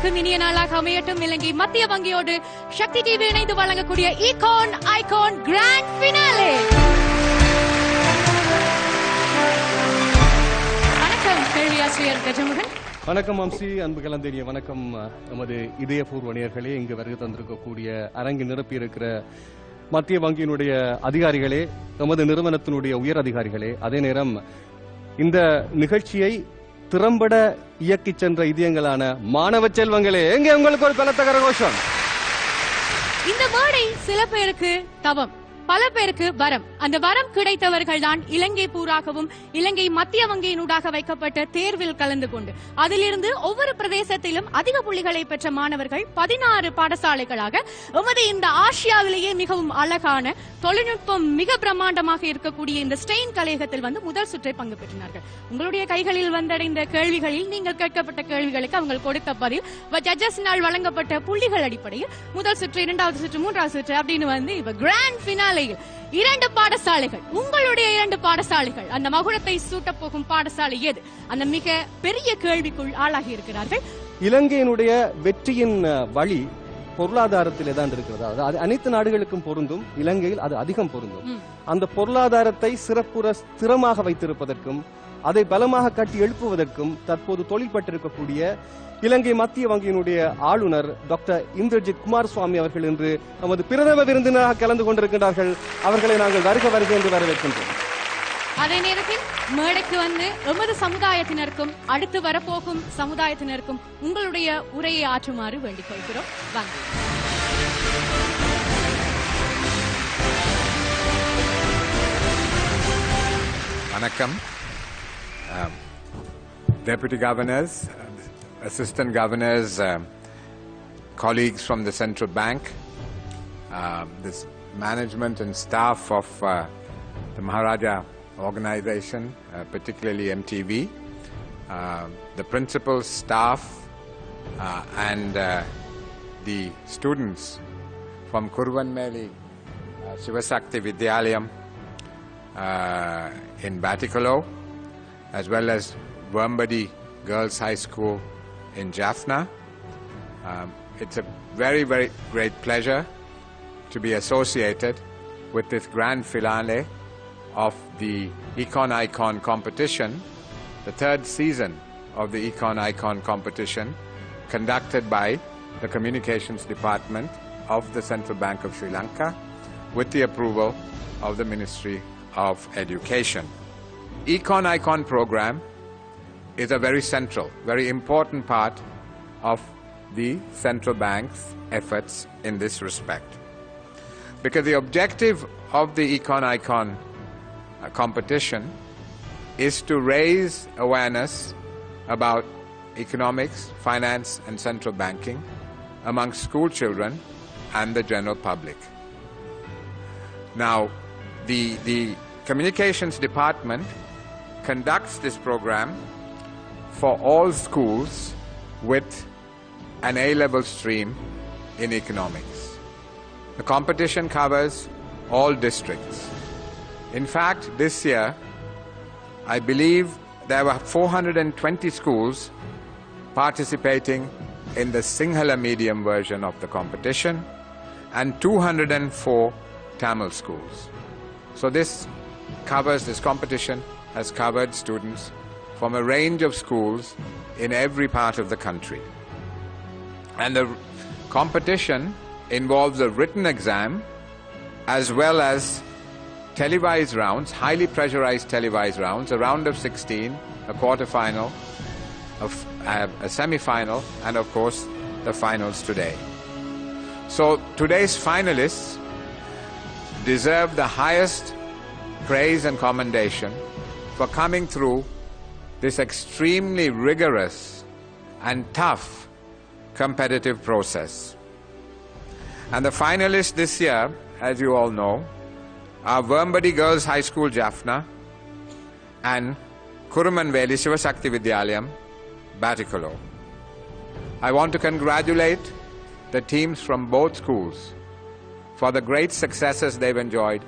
அனைவருக்கும் இனிய நாளாக அமையட்டும். இலங்கை மத்திய வங்கியோடு சக்தி டிவி இணைந்து வழங்கக்கூடிய ஈகான் ஐகான் கிராண்ட் ஃபினாலே. வணக்கம் கேள்வி ஆசிரியர் கஜமுகன். வணக்கம் அம்சி, அன்பு கலந்தேரிய வணக்கம். நமது இதயபூர்வ நேயர்களே, இங்கு வருகை தந்திருக்கக்கூடிய அரங்கில் நிரப்பியிருக்கிற மத்திய வங்கியினுடைய அதிகாரிகளே, நமது நிறுவனத்தினுடைய உயர் அதிகாரிகளே, அதே நேரம் இந்த நிகழ்ச்சியை திறம்பட இயக்கிச் சென்ற இதயங்களான மாணவ செல்வங்களே, எங்கே உங்களுக்கு ஒரு பலத்த கரகோஷம். இந்த மேடை சில பேருக்கு தவம், பல பேருக்கு வரம். அந்த வரம் கிடைத்தவர்கள் தான் இலங்கை பூராகவும் இலங்கை மத்திய வங்கியினூடாக வைக்கப்பட்ட தேர்வில் கலந்து கொண்டு அதிலிருந்து ஒவ்வொரு பிரதேசத்திலும் அதிக புள்ளிகளை பெற்ற மாணவர்கள் 16 பாடசாலைகளாக எமது இந்த ஆசியாவிலேயே மிகவும் அழகான தொழில்நுட்பம் மிக பிரம்மாண்டமாக இருக்கக்கூடிய இந்த ஸ்டெயின் கலையகத்தில் வந்து முதல் சுற்றை பங்கு பெற்றினார்கள். உங்களுடைய கைகளில் வந்தடைந்த கேள்விகளில் நீங்கள் கேட்கப்பட்ட கேள்விகளுக்கு அவங்க கொடுத்த பதில் ஜட்ஜஸினால் வழங்கப்பட்ட புள்ளிகள் அடிப்படையில் முதல் சுற்று, இரண்டாவது சுற்று, மூன்றாவது சுற்று அப்படின்னு வந்து இப்ப கிராண்ட் ஃபினாலே 2 பாடசாலைகள், உங்களுடைய 2 பாடசாலைகள், அந்த மகுடத்தை சூட்டப் போகும் பாடசாலை எது? அந்த மிக பெரிய கேள்விக்குள் ஆளாகி இருக்கிறார்கள். இலங்கையினுடைய வெற்றியின் வழி பொருளாதாரத்திலே தான் இருக்கிறது. அது அனைத்து நாடுகளுக்கும் பொருந்தும், இலங்கையில் அது அதிகம் பொருந்தும். அந்த பொருளாதாரத்தை சிறப்புற ஸ்திரமாக வைத்திருப்பதற்கும் அதை பலமாக கட்டி எழுப்புவதற்கும் தற்போது தொழில்பட்டிருக்கக்கூடிய இலங்கை மத்திய வங்கியினுடைய ஆளுநர் டாக்டர் இந்திரஜித் குமாரசுவாமி அவர்கள் இன்று நமது பிரதம விருந்தினராக கலந்து கொண்டிருக்கிறார்கள். அவர்களை நாங்கள் வருக என்று வரவேற்கின்றோம். அதே நேரத்தில் மேடைக்கு வந்து எமது சமுதாயத்தினருக்கும் அடுத்து வரப்போகும் சமுதாயத்தினருக்கும் உங்களுடைய உரையை ஆற்றுமாறு வேண்டிக் கொள்கிறோம். வாங்க. வணக்கம். Deputy Governors, Assistant Governors, colleagues from the Central Bank, this management and staff of the Maharaja organization, particularly MTV, the principal staff and the students from Kuruvanmeli Shivasakti Vidyalayam in Batticaloa, as well as Wormbadi Girls High School in Jaffna. It's a very, very great pleasure to be associated with this grand finale of the Econ Icon competition, the 3rd season of the Econ Icon competition, conducted by the Communications Department of the Central Bank of Sri Lanka with the approval of the Ministry of Education. Econ Icon program is a very central, very important part of the Central Bank's efforts in this respect. Because the objective of the Econ Icon competition is to raise awareness about economics, finance and central banking among school children and the general public. Now, the Communications Department conducts this program for all schools with an A-level stream in economics. The competition covers all districts. In fact, this year, I believe there were 420 schools participating in the Sinhala medium version of the competition and 204 Tamil schools. So this competition has covered students from a range of schools in every part of the country. And the competition involves a written exam as well as televised rounds, highly pressurized televised rounds, a round of 16, a quarter-final, a semi-final, and of course the finals today. So today's finalists deserve the highest praise and commendation for coming through this extremely rigorous and tough competitive process. And the finalists this year, as you all know, are Wormbadi Girls High School Jaffna and Kurumanveli Shivasakti Vidyalayam, Batticaloa. I want to congratulate the teams from both schools for the great successes they've enjoyed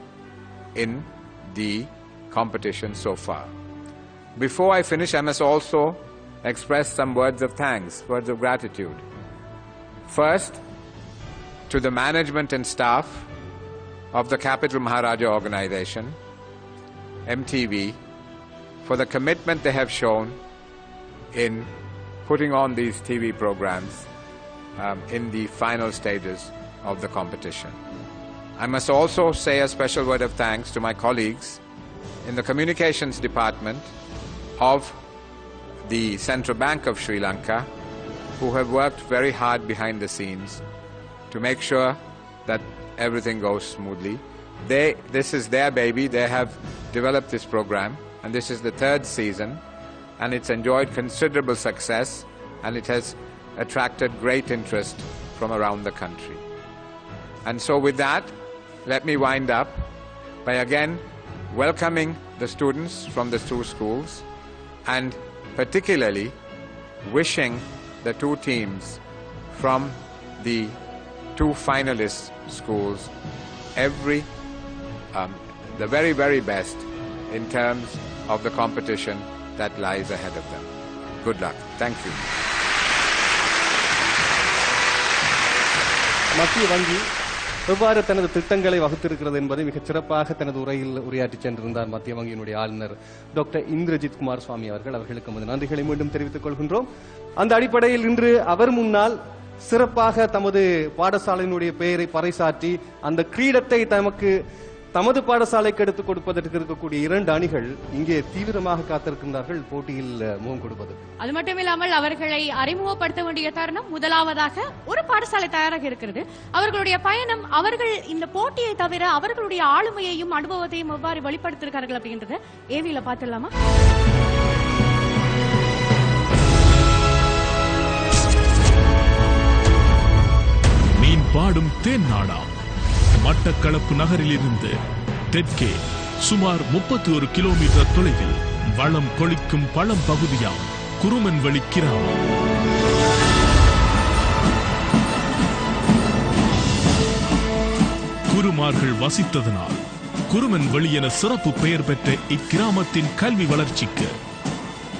in the competition so far. Before I finish, I must also express some words of thanks, words of gratitude First, to the management and staff of the Capital Maharaja Organization, MTV, for the commitment they have shown in putting on these TV programs in the final stages of the competition. I must also say a special word of thanks to my colleagues in the communications department of the Central Bank of Sri Lanka, who have worked very hard behind the scenes to make sure that everything goes smoothly. This is their baby. They have developed this program, and this is the third season, and it's enjoyed considerable success, and it has attracted great interest from around the country. And so with that, let me wind up by again welcoming the students from the two schools, and particularly wishing the two teams from the two finalist schools the very, very best in terms of the competition that lies ahead of them. Good luck. Thank you. மத்திய வங்கி எவ்வாறு தனது திட்டங்களை வகுத்திருக்கிறது என்பதை மிகச் சிறப்பாக தனது உரையில் உரையாற்றி சென்றிருந்தார் மத்திய வங்கியினுடைய ஆளுநர் டாக்டர் இந்திரஜித் குமார் சுவாமி அவர்களுக்கு நமது நன்றிகளை மீண்டும் தெரிவித்துக் கொள்கின்றோம். அந்த அடிப்படையில் இன்று அவர் முன்னால் சிறப்பாக தமது பாடசாலையினுடைய பெயரை பறைசாற்றி அந்த கிரீடத்தை தமது பாடசாலைக்கு எடுத்துக் கொடுப்பதற்கு இருக்கக்கூடிய 2 அணிகள் இங்கே தீவிரமாக காத்திருக்கின்றார்கள் போட்டியில் முகம் கொடுப்பது. அது மட்டுமில்லாமல் அவர்களை அறிமுகப்படுத்த வேண்டிய தருணம். முதலாவதாக ஒரு பாடசாலை தயாராக இருக்கிறது. அவர்களுடைய பயணம், அவர்கள் இந்த போட்டியை தவிர அவர்களுடைய ஆளுமையையும் அனுபவத்தையும் எவ்வாறு வெளிப்படுத்திருக்கார்கள் அப்படின்றது ஏவியில பார்த்துடலாமா? மீன் பாடும் தேன் மட்டக்களப்பு நகரிலிருந்து தெற்கே சுமார் 31 கிலோமீட்டர் தொலைவில் வளம் கொளிக்கும் பழம் பகுதியாம் குருமன்வெளி கிராமம். குருமார்கள் வசித்ததனால் குருமன்வெளி என சிறப்பு பெயர் பெற்ற இக்கிராமத்தின் கல்வி வளர்ச்சிக்கு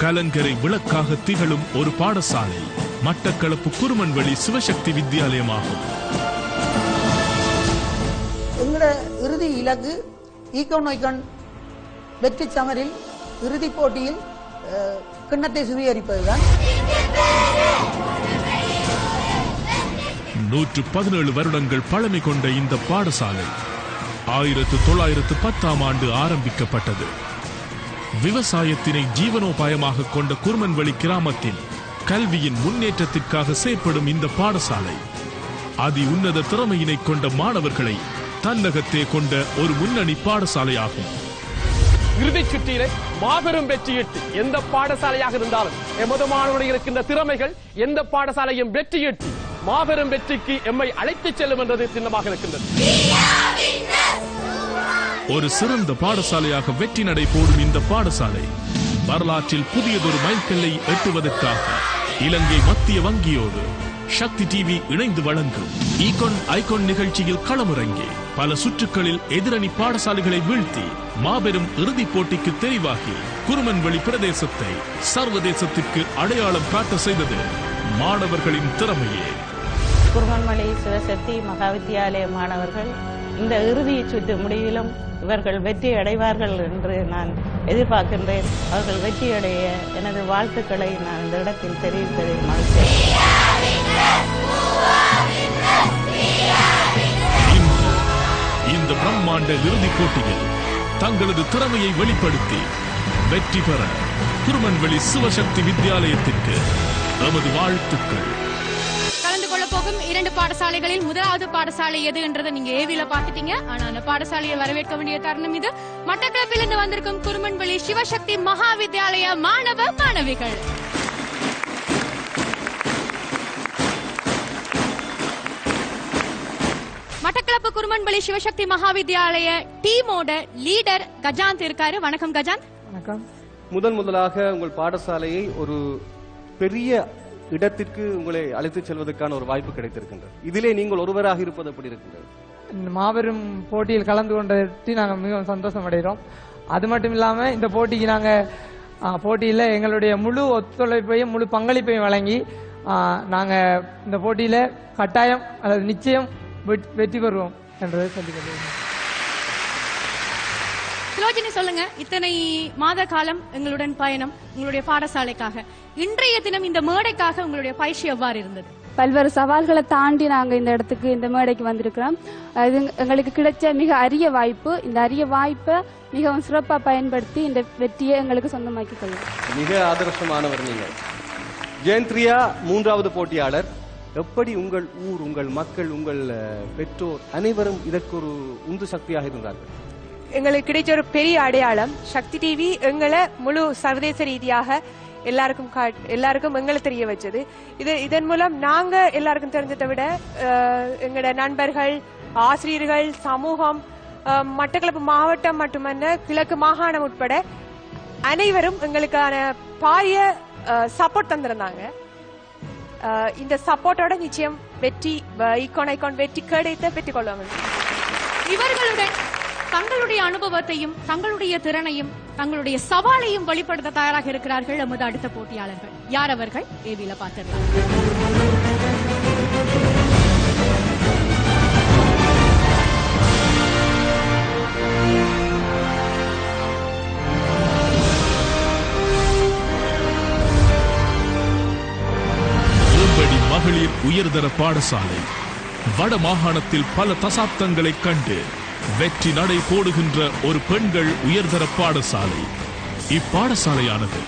கலங்கரை விளக்காக திகழும் ஒரு பாடசாலை மட்டக்களப்பு குருமன்வெளி சிவசக்தி வித்தியாலயமாகும். இறுதி இலக்கு ஈகோன் வெற்றி சமரில் இறுதிப் போட்டியில் கிண்ணத்தை சுவீகரிப்பதுதான். 117 வருடங்கள் பழமை கொண்ட இந்த பாடசாலை 1910ஆம் ஆண்டு ஆரம்பிக்கப்பட்டது. விவசாயத்தினை ஜீவனோபாயமாக கொண்ட குருமன்வெளி கிராமத்தின் கல்வியின் முன்னேற்றத்திற்காக செயற்படும் இந்த பாடசாலை அதி உன்னத திறமையினை கொண்ட மாணவர்களை தன்னகத்தே கொண்ட ஒரு முன்னணி பாடசாலையாகும். இறுதிச் சுற்றிலே மாபெரும் வெற்றியிட்டு எந்த பாடசாலையாக இருந்தாலும் எமது மாணவர்கள் இருக்கின்ற திறமைகள் எந்த பாடசாலையும் வெற்றியிட்டு மாபெரும் வெற்றிக்கு எம்மை அழைத்துச் செல்லும் என்றது சின்னமாக இருக்கின்றது. ஒரு சிறந்த பாடசாலையாக வெற்றி நடை போடும் இந்த பாடசாலை வரலாற்றில் புதியதொரு மைல்கல்லை எட்டுவதற்காக இலங்கை மத்திய வங்கியோடு சக்தி டிவி இணைந்து வழங்கும் ஈகோன் ஐகோன் நிகழ்ச்சியில் களமிறங்கி பல சுற்றுகளில் எதிரணி பாடசாலைகளை வீழ்த்தி மாபெரும் இறுதிப் போட்டிக்கு தெரிவாகி குருமன்வெளி பிரதேசத்தை சர்வதேசத்திற்கு அடையாளம் காட்ட செய்தது மாணவர்களின் திறமையே. குருமன்வெளி சிவசக்தி மகாவித்தியாலய மாணவர்கள் இந்த இறுதி சுற்று முடிவிலும் இவர்கள் வெற்றி அடைவார்கள் என்று நான் எதிர்பார்க்கின்றேன். அவர்கள் வெற்றியடைய எனது வாழ்த்துக்களை நான் இந்த இடத்தில் தெரிவிப்பதில் மகிழ்ச்சி. இந்த பிரம்மாண்ட இறுதிப் போட்டியில் தங்களது திறமையை வெளிப்படுத்தி வெற்றி பெற குருமன்வெளி சிவசக்தி வித்தியாலயத்திற்கு நமது வாழ்த்துக்கள். கலந்து கொள்ள போகும் 2 பாடசாலைகளில் முதலாவது பாடசாலை எது என்றதை நீங்க ஏவில பாத்துட்டீங்க. ஆனா அந்த பாடசாலையை வரவேற்க வேண்டிய தருணம் இது. மட்டக்களப்பிலிருந்து வந்திருக்கும் குருமன்வெளி சிவசக்தி மகா வித்தியாலய மாணவ மாணவிகள். மட்டக்களப்பு குருமன்வெளி சிவசக்தி மகா வித்தியாலய டீமோட லீடர் கஜாந்த் இருக்காரு. வணக்கம் கஜாந்த். வணக்கம். முதலாக உங்கள் பாடசாலையை ஒரு பெரிய இடத்திற்கு உங்களை அழைத்துச் செல்வதற்கான ஒரு வாய்ப்பு கிடைத்திருக்கின்றது. இதிலே நீங்கள் ஒருவராக இருப்பது எப்படி இருக்கின்றது? மாபெரும் போட்டியில் கலந்து கொண்டதை நாங்கள் மிகவும் சந்தோஷம் அடைகிறோம். அது மட்டும் இல்லாமல் இந்த போட்டிக்கு நாங்கள் போட்டியில் எங்களுடைய முழு ஒத்துழைப்பையும் முழு பங்களிப்பையும் வழங்கி நாங்கள் இந்த போட்டியில் கட்டாயம் அல்லது நிச்சயம் வெற்றி பெறுவோம் என்றதை சொல்லிக்கொள்கிறேன். சுலோஜினி, சொல்லுங்க, இத்தனை மாத காலம் எங்களுடன் பயணம் உங்களுடைய பாடசாலைக்காக, இன்றைய தினம் இந்த மேடைக்காக உங்களுடைய பயிற்சி எவ்வாறு இருந்தது? பல்வேறு சவால்களை தாண்டி நாங்க இந்த இடத்துக்கு, இந்த மேடைக்கு வந்திருக்கிறோம். இது எங்களுக்கு கிடைச்ச மிக அரிய வாய்ப்பு. இந்த அரிய வாய்ப்பை மிகவும் சிறப்பா பயன்படுத்தி இந்த வெற்றியை எங்களுக்கு சொந்தமாக்கிக் கொள்ளும். மிக ஆதர்சமானவர் நீங்கள். ஜெயந்திரியா, 3வது போட்டியாளர். எப்படி உங்கள் ஊர், உங்கள் மக்கள், உங்கள் பெற்றோர் அனைவரும் இதற்கு ஒரு உந்து சக்தியாக இருந்தார்கள்? எங்களுக்கு கிடைச்ச ஒரு பெரிய அடையாளம் சக்தி டிவி எங்களை முழு சர்வதேச ரீதியாக எல்லாருக்கும் எங்களை தெரிய வச்சது. இதன் மூலம் நாங்க எல்லாருக்கும் தெரிஞ்சதை விட எங்களோட நண்பர்கள், ஆசிரியர்கள், சமூகம், மட்டக்களப்பு மாவட்டம் மட்டுமல்ல கிழக்கு மாகாணம் உட்பட அனைவரும் எங்களுக்கான பாரிய சப்போர்ட் தந்திருந்தாங்க. இந்த சப்போர்ட்டோட நிச்சயம் வெற்றி, ஈகான் வெற்றி கிடைத்த பெற்றுக் கொள்வாங்க. இவர்களுடன் தங்களுடைய அனுபவத்தையும் தங்களுடைய திறனையும் தங்களுடைய சவாலையும் வெளிப்படுத்த தயாராக இருக்கிறார்கள் நமது அடுத்த போட்டியாளர்கள். யார் அவர்கள்? ஏவில பார்த்திடலாம். மகளிர் உயர்தர பாடசாலை வட மாகாணத்தில் பல தசாப்தங்களை கண்டு வெற்றி நடை போடுகின்ற ஒரு பெண்கள் உயர்தர பாடசாலை. இப்பாடசாலையானது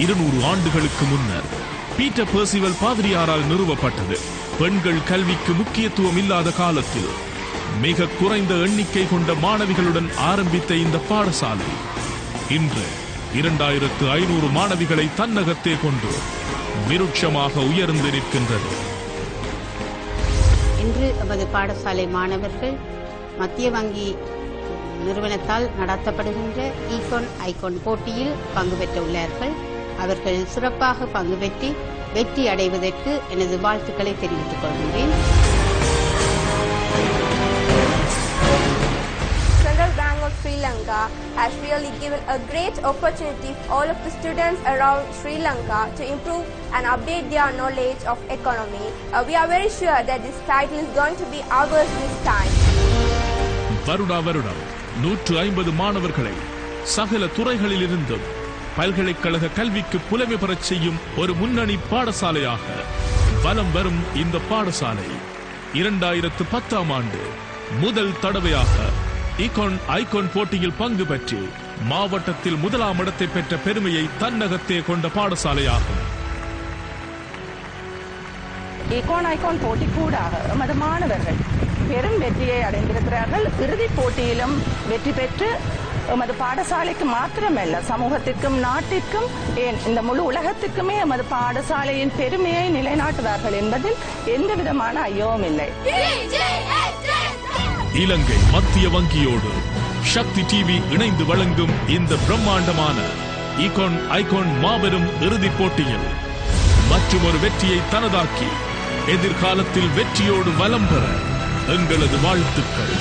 200 ஆண்டுகளுக்கு முன்னர் பீட்டர் பெர்சிவல் பாதிரியாரால் நிறுவப்பட்டது. பெண்கள் கல்விக்கு முக்கியத்துவம் இல்லாத காலத்தில் மிக குறைந்த எண்ணிக்கை கொண்ட மாணவிகளுடன் ஆரம்பித்த இந்த பாடசாலை இன்று 2500 மாணவிகளை தன்னகத்தே கொண்டு விருட்சமாக உயர்ந்து நிற்கின்றது. இன்று நமது பாடசாலை மாணவர்கள் மத்திய வங்கி நிறுவனத்தால் நடத்தப்படுகின்ற ஈகான் போட்டியில் பங்கு பெற்றுள்ளார்கள். அவர்கள் சிறப்பாக பங்கு பெற்று வெற்றி அடைவதற்கு எனது வாழ்த்துக்களை தெரிவித்துக் கொள்கிறேன். Central Bank of Sri Lanka has really given a great opportunity for all of the students around Sri Lanka to improve and update their knowledge of economy. We are very sure that this title is going to be ours this time. வருடம் 150 மாணவர்களை சகல துறைகளில் இருந்தும் பல்கலைக்கழக கல்விக்கு புலமை பெறச் செய்யும் ஒரு முன்னணி பாடசாலையாக வலம் வரும் இந்த பாடசாலை 2010ஆம் ஆண்டு முதல் தடவையாக ஈகான் போட்டியில் பங்கு பெற்று மாவட்டத்தில் 1ஆம் இடத்தை பெற்ற பெருமையை தன்னகத்தே கொண்ட பாடசாலையாகும். ஈகான் போட்டி கூடாக நமது மாணவர்கள் பெரும் வெற்றியை அடைந்திருக்கிறார்கள். இறுதிப் போட்டியிலும் வெற்றி பெற்று எமது பாடசாலைக்கு மாத்திரமல்ல, சமூகத்திற்கும் நாட்டிற்கும் ஏன் இந்த முழு உலகத்திற்குமே எமது பாடசாலையின் பெருமையை நிலைநாட்டுவார்கள் என்பதில் எந்த விதமான ஐயமும் இல்லை. இலங்கை மத்திய வங்கியோடு சக்தி டிவி இணைந்து வழங்கும் இந்த பிரம்மாண்டமான ஈகான் மாபெரும் இறுதிப் போட்டியில் மற்றும் ஒரு வெற்றியை தனதாக்கி எதிர்காலத்தில் வெற்றியோடு வலம் பெற எங்களது வாழ்த்துக்கள்.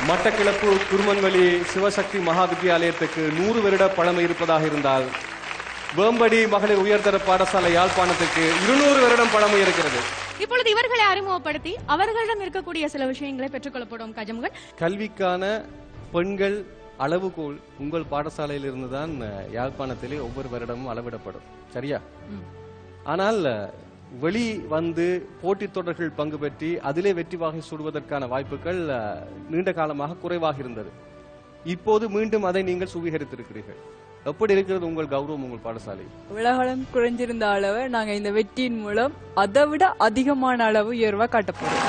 மட்டக்களப்பு குருமன்வெளி சிவசக்தி மகாவித்தியாலயத்துக்கு 100 வருட பழமை இருப்பதாக இருந்தால் வேம்படி மகளிர் உயர்தர பாடசாலை யாழ்ப்பாணத்துக்கு 200 வருடம் பழமை இருக்கிறது. இப்பொழுது இவர்களை அறிமுகப்படுத்தி அவர்களிடம் இருக்கக்கூடிய சில விஷயங்களை பெற்றுக்கொள்ளப்படும். கஜமுகள், கல்விக்கான பெண்கள் அளவுகோல் உங்கள் பாடசாலையில் இருந்துதான் யாழ்ப்பாணத்திலே ஒவ்வொரு வருடமும் அளவிடப்படும், சரியா? ஆனால் வெளி வந்து போட்டித் தொடர்கள் பங்கு பெற்றி அதிலே வெற்றி வாகை சூடுவதற்கான வாய்ப்புகள் நீண்ட காலமாக குறைவாக இருந்தது. இப்போது மீண்டும் அதை நீங்கள் சுவீகரித்திருக்கிறீர்கள். எப்படி இருக்கிறது உங்கள் கௌரவம் உங்கள் பாடசாலை? உலகம் குறைஞ்சிருந்த அளவு நாங்க இந்த வெற்றியின் மூலம் அதை விட அதிகமான அளவு உயர்வா காட்டப்போறோம்.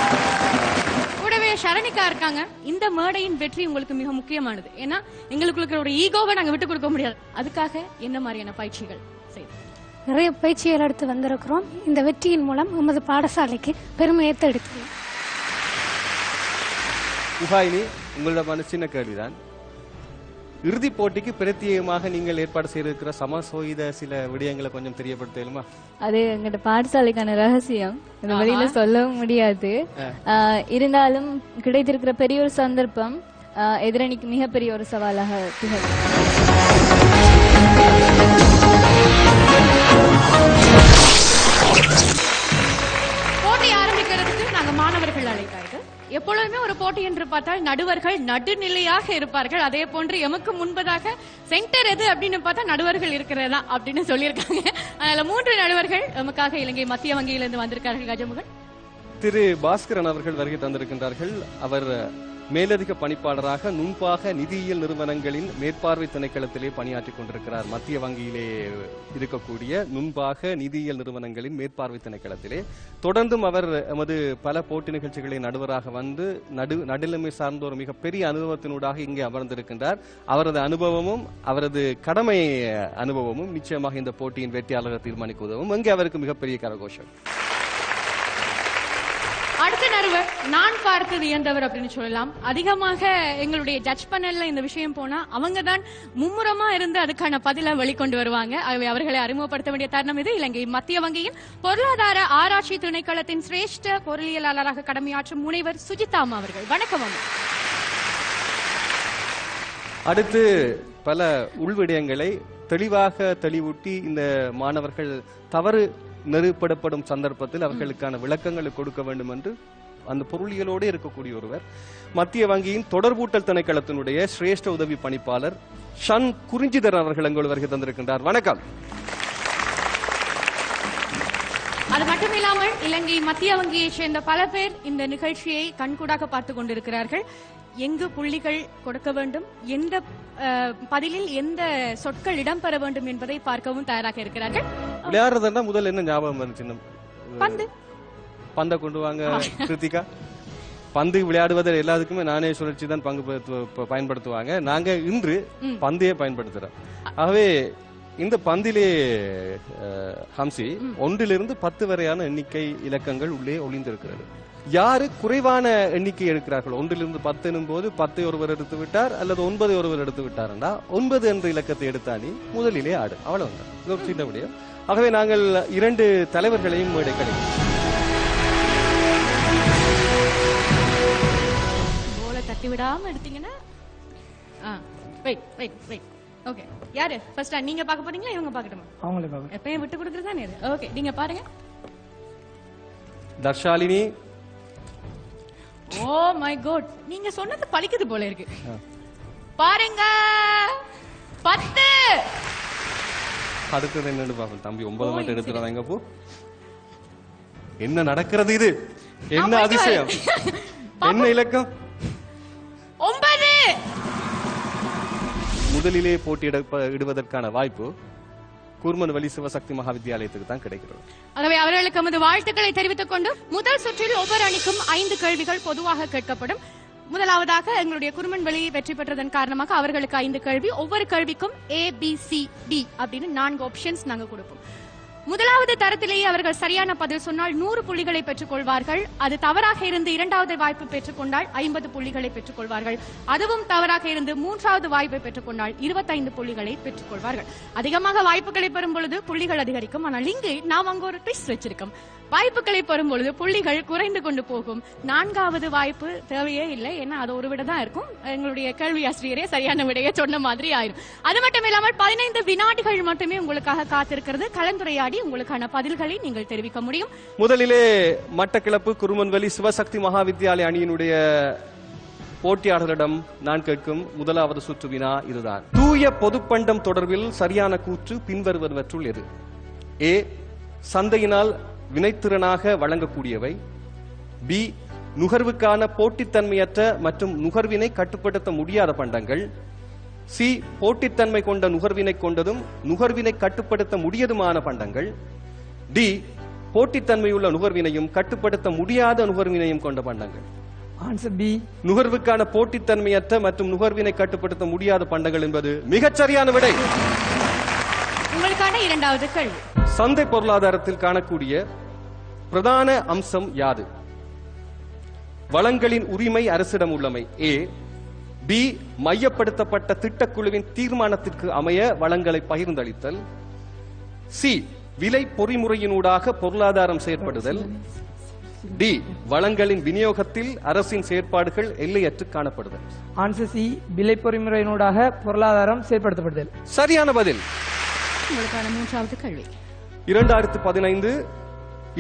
கூடவே ஷரணிகா இருக்காங்க. இந்த மேடையின் வெற்றி உங்களுக்கு மிக முக்கியமானது. ஏன்னா எங்களுக்கு ஒரு ஈகோவை நாங்க விட்டு கொடுக்க முடியாது. அதுக்காக என்ன மாதிரியான பயிற்சிகள் செய்து? நிறைய பயிற்சிகள் எடுத்து வந்திருக்கிறோம். இந்த வெற்றியின் மூலம் நமது பாடசாலைக்கு பெருமையை எடுத்துள்ளோம். உகாயினி, உங்களிடமான சின்ன கேள்விதான். இறுதிப் போட்டிக்கு பிரத்யேகமாக நீங்கள் ஏற்பாடு செய்திருக்கிற சமசோயித சில விடயங்களை கொஞ்சம் தெரியப்படுத்தலுமா? அது எங்களோட பாடசாலைக்கான ரகசியம், வெளியில சொல்லவும் முடியாது. இருந்தாலும் கிடைத்திருக்கிற பெரிய ஒரு சந்தர்ப்பம் எதிரணிக்கு மிகப்பெரிய ஒரு சவாலாக திகழும். போட்டி ஆரம்பிக்கிறதுக்கு நாங்க மாணவர்கள் அழைத்தார்கள். எப்பொழுதுமே ஒரு போட்டி என்று பார்த்தால் நடுவர்கள் நடுநிலையாக இருப்பார்கள். அதே போன்று எமக்கு முன்பதாக சென்டர் எது அப்படின்னு பார்த்தா நடுவர்கள் இருக்கிறதா அப்படின்னு சொல்லியிருக்காங்க. அதனால 3 நடுவர்கள் எமக்காக இலங்கை மத்திய வங்கியிலிருந்து வந்திருக்கார்கள். கஜமுகன் திரு பாஸ்கரன் அவர்கள் வருகை தந்திருக்கின்றார்கள். அவர் மேலதிக பணிப்பாளராக நுண்பாக நிதியியல் நிறுவனங்களின் மேற்பார்வை திணைக்களத்திலே பணியாற்றிக் கொண்டிருக்கிறார். மத்திய வங்கியிலே இருக்கக்கூடிய நுண்பாக நிதியியல் நிறுவனங்களின் மேற்பார்வை திணைக்களத்திலே தொடர்ந்தும் அவர் எமது பல போட்டி நிகழ்ச்சிகளின் நடுவராக வந்து நடுநிலைமை சார்ந்த ஒரு மிகப்பெரிய அனுபவத்தினூடாக இங்கே அமர்ந்திருக்கின்றார். அவரது அனுபவமும் அவரது கடமை அனுபவமும் நிச்சயமாக இந்த போட்டியின் வெற்றியாளரை தீர்மானிக்க உதவும். அங்கே அவருக்கு மிகப்பெரிய கரகோஷம். அடுத்த நடுவர் நான் பார்த்து வியந்தவர் அப்படின்னு சொல்லலாம். அதிகமாக எங்களுடைய ஜட்ஜ் பண்ணல இந்த விஷயம் போனா அவங்க தான் மும்முரமா இருந்து அதுக்கான பதில வெளிக்கொண்டு வருவாங்க. அவர்களை அறிமுகப்படுத்த வேண்டிய தருணம் இது. இலங்கை மத்திய வங்கியின் பொருளாதார ஆராய்ச்சி திணைக்களத்தின் சிரேஷ்ட பொருளியலாளராக கடமையாற்றும் முனைவர் சுஜிதாமா அவர்கள். வணக்கம். அடுத்து பல உள்விடயங்களை தெளிவாக தெளிவூட்டி இந்த மாணவர்கள் தவறு நெருப்படப்படும் சந்தர்ப்பத்தில் அவர்களுக்கான விளக்கங்களை கொடுக்க வேண்டும் என்று அந்த பொருளியலோடு இருக்கக்கூடிய ஒருவர் மத்திய வங்கியின் தொடர்பூட்டல் திணைக்களத்தினுடைய சிரேஷ்ட உதவி பணிப்பாளர் ஷன் குறிஞ்சிதர் அவர்கள் எங்கள் வருகை தந்திருக்கின்றார். வணக்கம். அது மட்டுமில்லாமல் இலங்கை மத்திய வங்கியை சேர்ந்த பல பேர் இந்த நிகழ்ச்சியை கண்கூடாக பார்த்துக் கொண்டிருக்கிறார்கள். எங்கு புள்ளிகள் கொடுக்க வேண்டும், எந்த பதிலில் எந்த சொற்கள் இடம்பெற வேண்டும் என்பதை பார்க்கவும் தயாராக இருக்கிறார்கள். விளையாடுறதுன்னா முதல்ல என்ன ஞாபகம் வந்துச்சு? பந்து. பந்தை கொண்டு வாங்க கிருத்திகா. பந்து விளையாடுவதில் எல்லாத்துக்குமே நானே சுழற்சி தான் பயன்படுத்துவாங்க. நாங்க இன்று பந்தையே பயன்படுத்துறோம். ஆகவே இந்த பந்திலே ஹம்சி 1 to 10 வரையான எண்ணிக்கை இலக்கங்கள் உள்ளே ஒளிந்திருக்கிறது. யாரு குறைவான எண்ணிக்கை எடுக்கிறார்கள் 1 to 10 எனும் போது 10 ஒருவர் எடுத்து விட்டார் அல்லது 9 ஒருவர் எடுத்து விட்டார்னா 9 என்ற இலக்கத்தை எடுத்தானி முதலிலே ஆடு. அவ்வளவுதான். இது ஒரு சின்ன விடயம். ஆகவே நாங்கள் 2 தலைவர்களையும் கிடைக்கும். போல தட்டி விடாம எடுத்தீங்கன்னா ஓகே. யாரு ஃபர்ஸ்ட் நீங்க பார்க்க போறீங்களா இவங்க பார்க்கட்டுமா? அவங்களே பார்க்க. எப்பயும் விட்டு கொடுக்கறது தானே இது. ஓகே, நீங்க பாருங்க. தர்ஷாலினி. ஓ மை காட், நீங்க சொன்னது பலிக்குது போல இருக்கு. பாருங்க 10. அடுத்தது என்னன்னு பாப்போம். தம்பி 9 மட்டும் எடுத்துறாங்க. போ, என்ன நடக்கிறது இது? என்ன அதிசயம்? என்ன இலக்கம்? 9. முதலிலே போட்டியிடுவதற்கான வாய்ப்பு கூர்மன்வெளி சிவசக்தி மகாவித்தியாலயத்துக்கு தான் கிடைக்கிறது. ஆகவே அவர்களுக்கு நமது வாழ்த்துக்களை தெரிவித்துக் கொண்டு முதல் சுற்றில் ஒவ்வொரு அணிக்கும் 5 கேள்விகள் பொதுவாக கேட்கப்படும். முதலாவதாக எங்களுடைய குருமன்வெளி வெற்றி பெற்றதன் காரணமாக அவர்களுக்கு 5 கேள்வி. ஒவ்வொரு கேள்விக்கும் ABCD அப்படின்னு 4 ஆப்ஷன்ஸ் நாங்க கொடுப்போம். முதலாவது தரத்திலேயே அவர்கள் சரியான பதில் சொன்னால் 100 புள்ளிகளை பெற்றுக் கொள்வார்கள். அது தவறாக இருந்து 2வது வாய்ப்பு பெற்றுக் கொண்டால் 50 புள்ளிகளை பெற்றுக் கொள்வார்கள். அதுவும் தவறாக இருந்து 3வது வாய்ப்பை பெற்றுக் கொண்டால் 25 புள்ளிகளை பெற்றுக் கொள்வார்கள். அதிகமாக வாய்ப்புகளை பெறும் பொழுது புள்ளிகள் அதிகரிக்கும். ஆனால் இங்கு நாம் அங்கு ஒரு ட்விஸ்ட் வச்சிருக்கோம். வாய்ப்புகளை பெறும் பொழுது புள்ளிகள் குறைந்து கொண்டு போகும். 4வது வாய்ப்பு தேவையே இல்லை, ஏன்னா அது ஒரு விட தான் இருக்கும். எங்களுடைய கேள்வி ஆசிரியரே சரியான விடையை சொன்ன மாதிரி ஆயிரும். அது மட்டும் இல்லாமல் 15 வினாடிகள் மட்டுமே உங்களுக்காக காத்திருக்கிறது. கலந்துரையாடி உங்களுக்கான பதில்களை நீங்கள் தெரிவிக்க முடியும். முதலிலே மட்டக்களப்பு குருமன்வெளி சிவசக்தி மகாவித்தியாலய அணியினுடைய போட்டியாளர்களிடம் நான் கேட்கும் முதலாவது சுற்று வினா இதுதான். தூய பொதுப்பண்டம் தொடர்பில் சரியான கூற்று பின்வருவனவற்றுள் எது? A, சந்தையினால் வினைத்திறனாக வழங்கக்கூடியவை. B, நுகர்வுக்கான போட்டித்தன்மையற்ற மற்றும் நுகர்வினை கட்டுப்படுத்த முடியாத பண்டங்கள். C, போட்டித்தன்மை கொண்ட நுகர்வினை கொண்டதும் நுகர்வினை கட்டுப்படுத்த முடியதுமான பண்டங்கள். D, போட்டித்தன்மையுள்ள நுகர்வினையும் கட்டுப்படுத்த முடியாத நுகர்வினையும் கொண்ட பண்டங்கள். Answer B. நுகர்வுக்கான போட்டித்தன்மையற்ற மற்றும் நுகர்வினை கட்டுப்படுத்த முடியாத பண்டங்கள் என்பது மிகச்சரியான விடை. உங்களுக்கான 2வது கேள்வி. சந்தை பொருளாதாரத்தில் காணக்கூடிய பிரதான அம்சம் யாது? வளங்களின் உரிமை அரசிடம் உள்ளமை. A. B, மையப்படுத்தப்பட்ட திட்டக்குழுவின் தீர்மானத்திற்கு அமைய வளங்களை டி வளங்களின் விநியோகத்தில் அரசின் செயற்பாடுகள் எல்லையற்று காணப்படுதல். ஆன்சர் சி விலை பொறிமுறையினூடாக பொருளாதாரம் செயற்படுத்தப்படுதல். சரியான பதில். உங்களுக்கான மூன்றாவது கேள்வி. 2015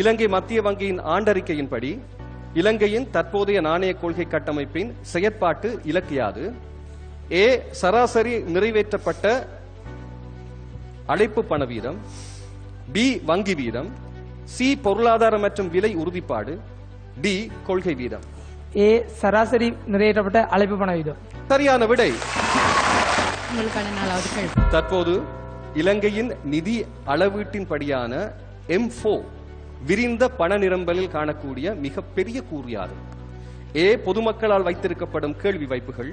இலங்கை மத்திய வங்கியின் ஆண்டறிக்கையின்படி இலங்கையின் தற்போதைய நாணய கொள்கை கட்டமைப்பின் செயற்பாட்டு இலக்கு யாது? ஏ சராசரி நிறைவேற்றப்பட்ட அழைப்பு பண வீதம், பி வங்கி வீதம், சி பொருளாதார மற்றும் விலை உறுதிப்பாடு, டி கொள்கை வீதம். ஏ சராசரி நிறைவேற்றப்பட்ட அழைப்பு பண வீதம். சரியான விடை. உங்களுக்கான நாலாவது கேள்வி. தற்போது இலங்கையின் நிதி அளவீட்டின்படியான M4 விரிந்த பண நிரம்பலில் காணக்கூடிய மிக பெரிய கூறு யாது? ஏ பொதுமக்களால் வைத்திருக்கப்படும் கேள்வி வைப்புகள்,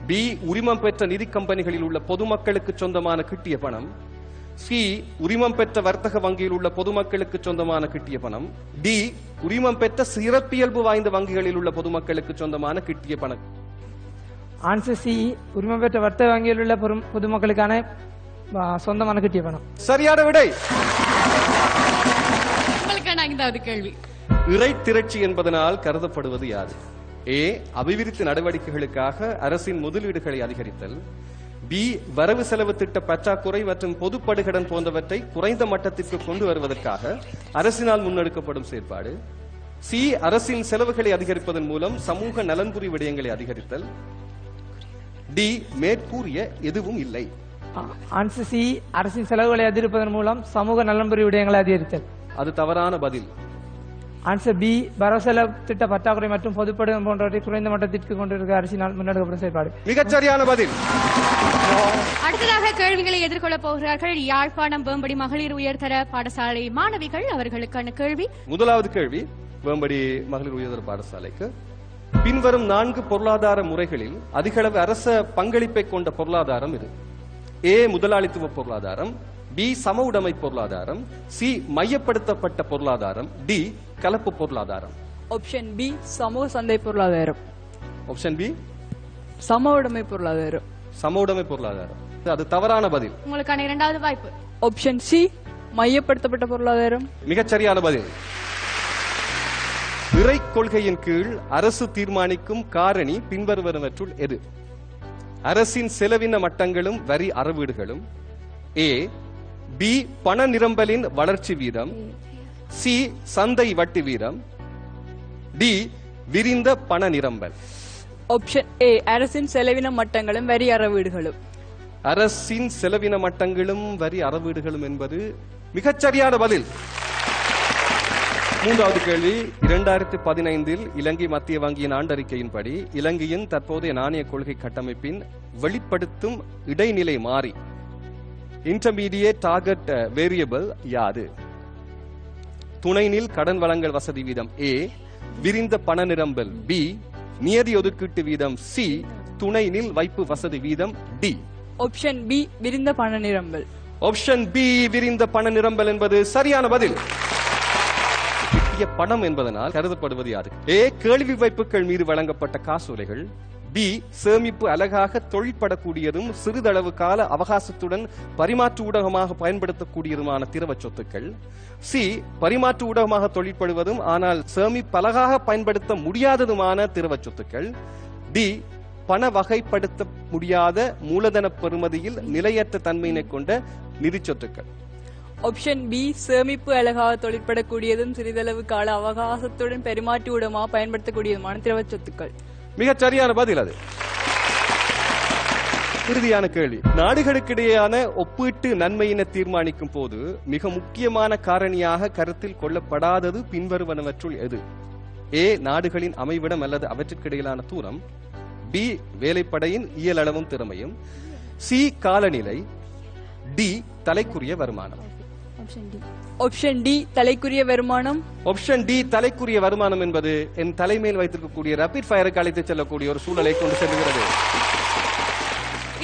பி உரிமம் பெற்ற நிதி கம்பெனிகளில் உள்ள பொதுமக்களுக்கு சொந்தமான கிட்டிய பணம், சி உரிமம் பெற்ற வர்த்தக வங்கியில் உள்ள பொதுமக்களுக்கு சொந்தமான கிட்டிய பணம், டி உரிமம் பெற்ற சிறப்பியல்பு வாய்ந்த வங்கிகளில் உள்ள பொதுமக்களுக்கு சொந்தமான கிட்டிய பணம். ஆன்சர் சி உரிமம் பெற்ற வர்த்தக வங்கியில் உள்ள பொதுமக்களுக்கான சொந்தமான கிட்டிய பணம். சரியான விடை. உங்களுக்கான ஐந்தாவது கேள்வி. இறை திரட்சி என்பதனால் கருதப்படுவது யாது? ஏ அபிவிருத்தி நடவடிக்கைகளுக்காக அரசின் முதலீடுகளை அதிகரித்தல், பி வரவு செலவு திட்ட பற்றாக்குறை மற்றும் பொதுப்படுகடன் போன்றவற்றை குறைந்த மட்டத்திற்கு கொண்டு வருவதற்காக அரசினால் முன்னெடுக்கப்படும் செயற்பாடு, சி அரசின் செலவுகளை அதிகரிப்பதன் மூலம் சமூக நலன்புரி விடயங்களை அதிகரித்தல், டி மேற்கூறிய எதுவும் இல்லை. ஆன்சர் சி அரசின் செலவுகளை அதிகரிப்பதன் மூலம் சமூக நலன்புரி விடயங்களை அதிகரித்தல். அது தவறான பதில். ஆன்சர் பி வரவு செலவு திட்ட பற்றாக்குறை மற்றும் பொதுப்படுகடன் போன்றவற்றை குறைந்த மட்டத்திற்கு கொண்டிருக்க அரசினால் முன்னெடுக்கப்படும் செயற்பாடு. மிகச்சரியான பதில். அடுத்ததாக கேள்விகளை எதிர்கொள்ளப் போகிறார்கள் யாழ்ப்பாணம் வேம்படி மகளிர் உயர்தர பாடசாலை மாணவிகள். அவர்களுக்கான கேள்வி. முதலாவது கேள்வி வேம்படி மகளிர் உயர்தர பாடசாலைக்கு. பின்வரும் 4 பொருளாதார முறைகளில் அதிகளவு அரச பங்களிப்பை கொண்ட பொருளாதாரம் இது? ஏ முதலாளித்துவ பொருளாதாரம், பி சம உடைமை பொருளாதாரம், சி மையப்படுத்தப்பட்ட பொருளாதாரம், டி கலப்பு பொருளாதாரம். ஆப்ஷன் பி சமூக சந்தை பொருளாதாரம். ஆப்ஷன் பி சம உடைமை பொருளாதாரம். சம உடைமை பொருளாதாரம். அது தவறான பதில். உங்களுக்கான இரண்டாவது வாய்ப்பு. ஆப்ஷன் சி மையப்படுத்தப்பட்ட பொருளாதாரம். மிகச்சரியான பதில். இறை கொள்கையின் கீழ் அரசு தீர்மானிக்கும் காரணி பின்வருவனவற்றுள் எது? அரசின் செலவின மட்டங்களும் வரி அறவீடுகளும், ஏ பி பண நிரம்பலின் வளர்ச்சி வீதம், சி சந்தை வட்டி வீதம், டி விரிந்த பண நிரம்பல். ஆப்ஷன் ஏ அரசின் செலவின மட்டங்களும் வரி அறவீடுகளும். அரசின் செலவின மட்டங்களும் வரி அறவீடுகளும் என்பது மிகச்சரியான பதில். மூன்றாவது கேள்வி. 2015 இலங்கை மத்திய வங்கியின் ஆண்டறிக்கையின்படி இலங்கையின் தற்போதைய நாணய கொள்கை கட்டமைப்பின் வெளிப்படுத்தும் இடைநிலை மாறி இன்டர்மீடியேட் டார்கெட் வேரியபிள் யாது? துணைநில் கடன் வழங்கல் வசதி வீதம், ஏ விரிந்த பண நிரம்பல், பி நியதி ஒதுக்கீட்டு வீதம், சி துணைநில் வைப்பு வசதி வீதம், டி. ஆப்ஷன் பி விரிந்த பண நிரம்பல். ஆப்ஷன் பி விரிந்த பண நிரம்பல் என்பது சரியான பதில். பணம் என்பதனால் கருதப்படுவது யாது? ஏ கேள்வி வைப்புகள் மீது வழங்கப்பட்ட காசோலைகள், பி சேமிப்பு அழகாக தொழிற்படக்கூடியதும் சிறிதளவு கால அவகாசத்துடன் பரிமாற்று ஊடகமாக பயன்படுத்தக்கூடியதுமான திரவ சொத்துக்கள், சி பரிமாற்று ஊடகமாக தொழிற்படுவதும் ஆனால் சேமிப்பலகாக பயன்படுத்த முடியாததுமான திரவ சொத்துக்கள், டி பண வகைப்படுத்த முடியாத மூலதன பெறுமதியில் நிலையற்ற தன்மையினை கொண்ட நிதி சொத்துக்கள். ஆப்ஷன் பி சேமிப்பு அழகாக தொழிற்படக்கூடியதும் சிறிதளவு கால அவகாசத்துடன் பெருமாற்று ஊடகமாக பயன்படுத்தக்கூடியதுமான திரவ சொத்துக்கள். மிகச் சரியான பதில். அது இறுதியான கேள்வி. நாடுகளுக்கிடையேயான ஒப்பீட்டு நன்மையினை தீர்மானிக்கும் போது மிக முக்கியமான காரணியாக கருத்தில் கொள்ளப்படாதது பின்வருவனவற்றுள் எது? ஏ நாடுகளின் அமைவிடம் அல்லது அவற்றிற்கிடையிலான தூரம், பி வேலைப்படையின் இயலளவும் திறமையும், சி காலநிலை, டி தலைக்குரிய வருமானம். ஆப்ஷன் டி தலைக்குரிய வருமானம். ஆப்ஷன் டி தலைக்குரிய வருமானம் என்பது என் தலைமையில் வைத்திருக்கக்கூடிய ரபிட் ஃபயருக்கு அழைத்து செல்லக்கூடிய ஒரு சூழலை கொண்டு செல்கிறது.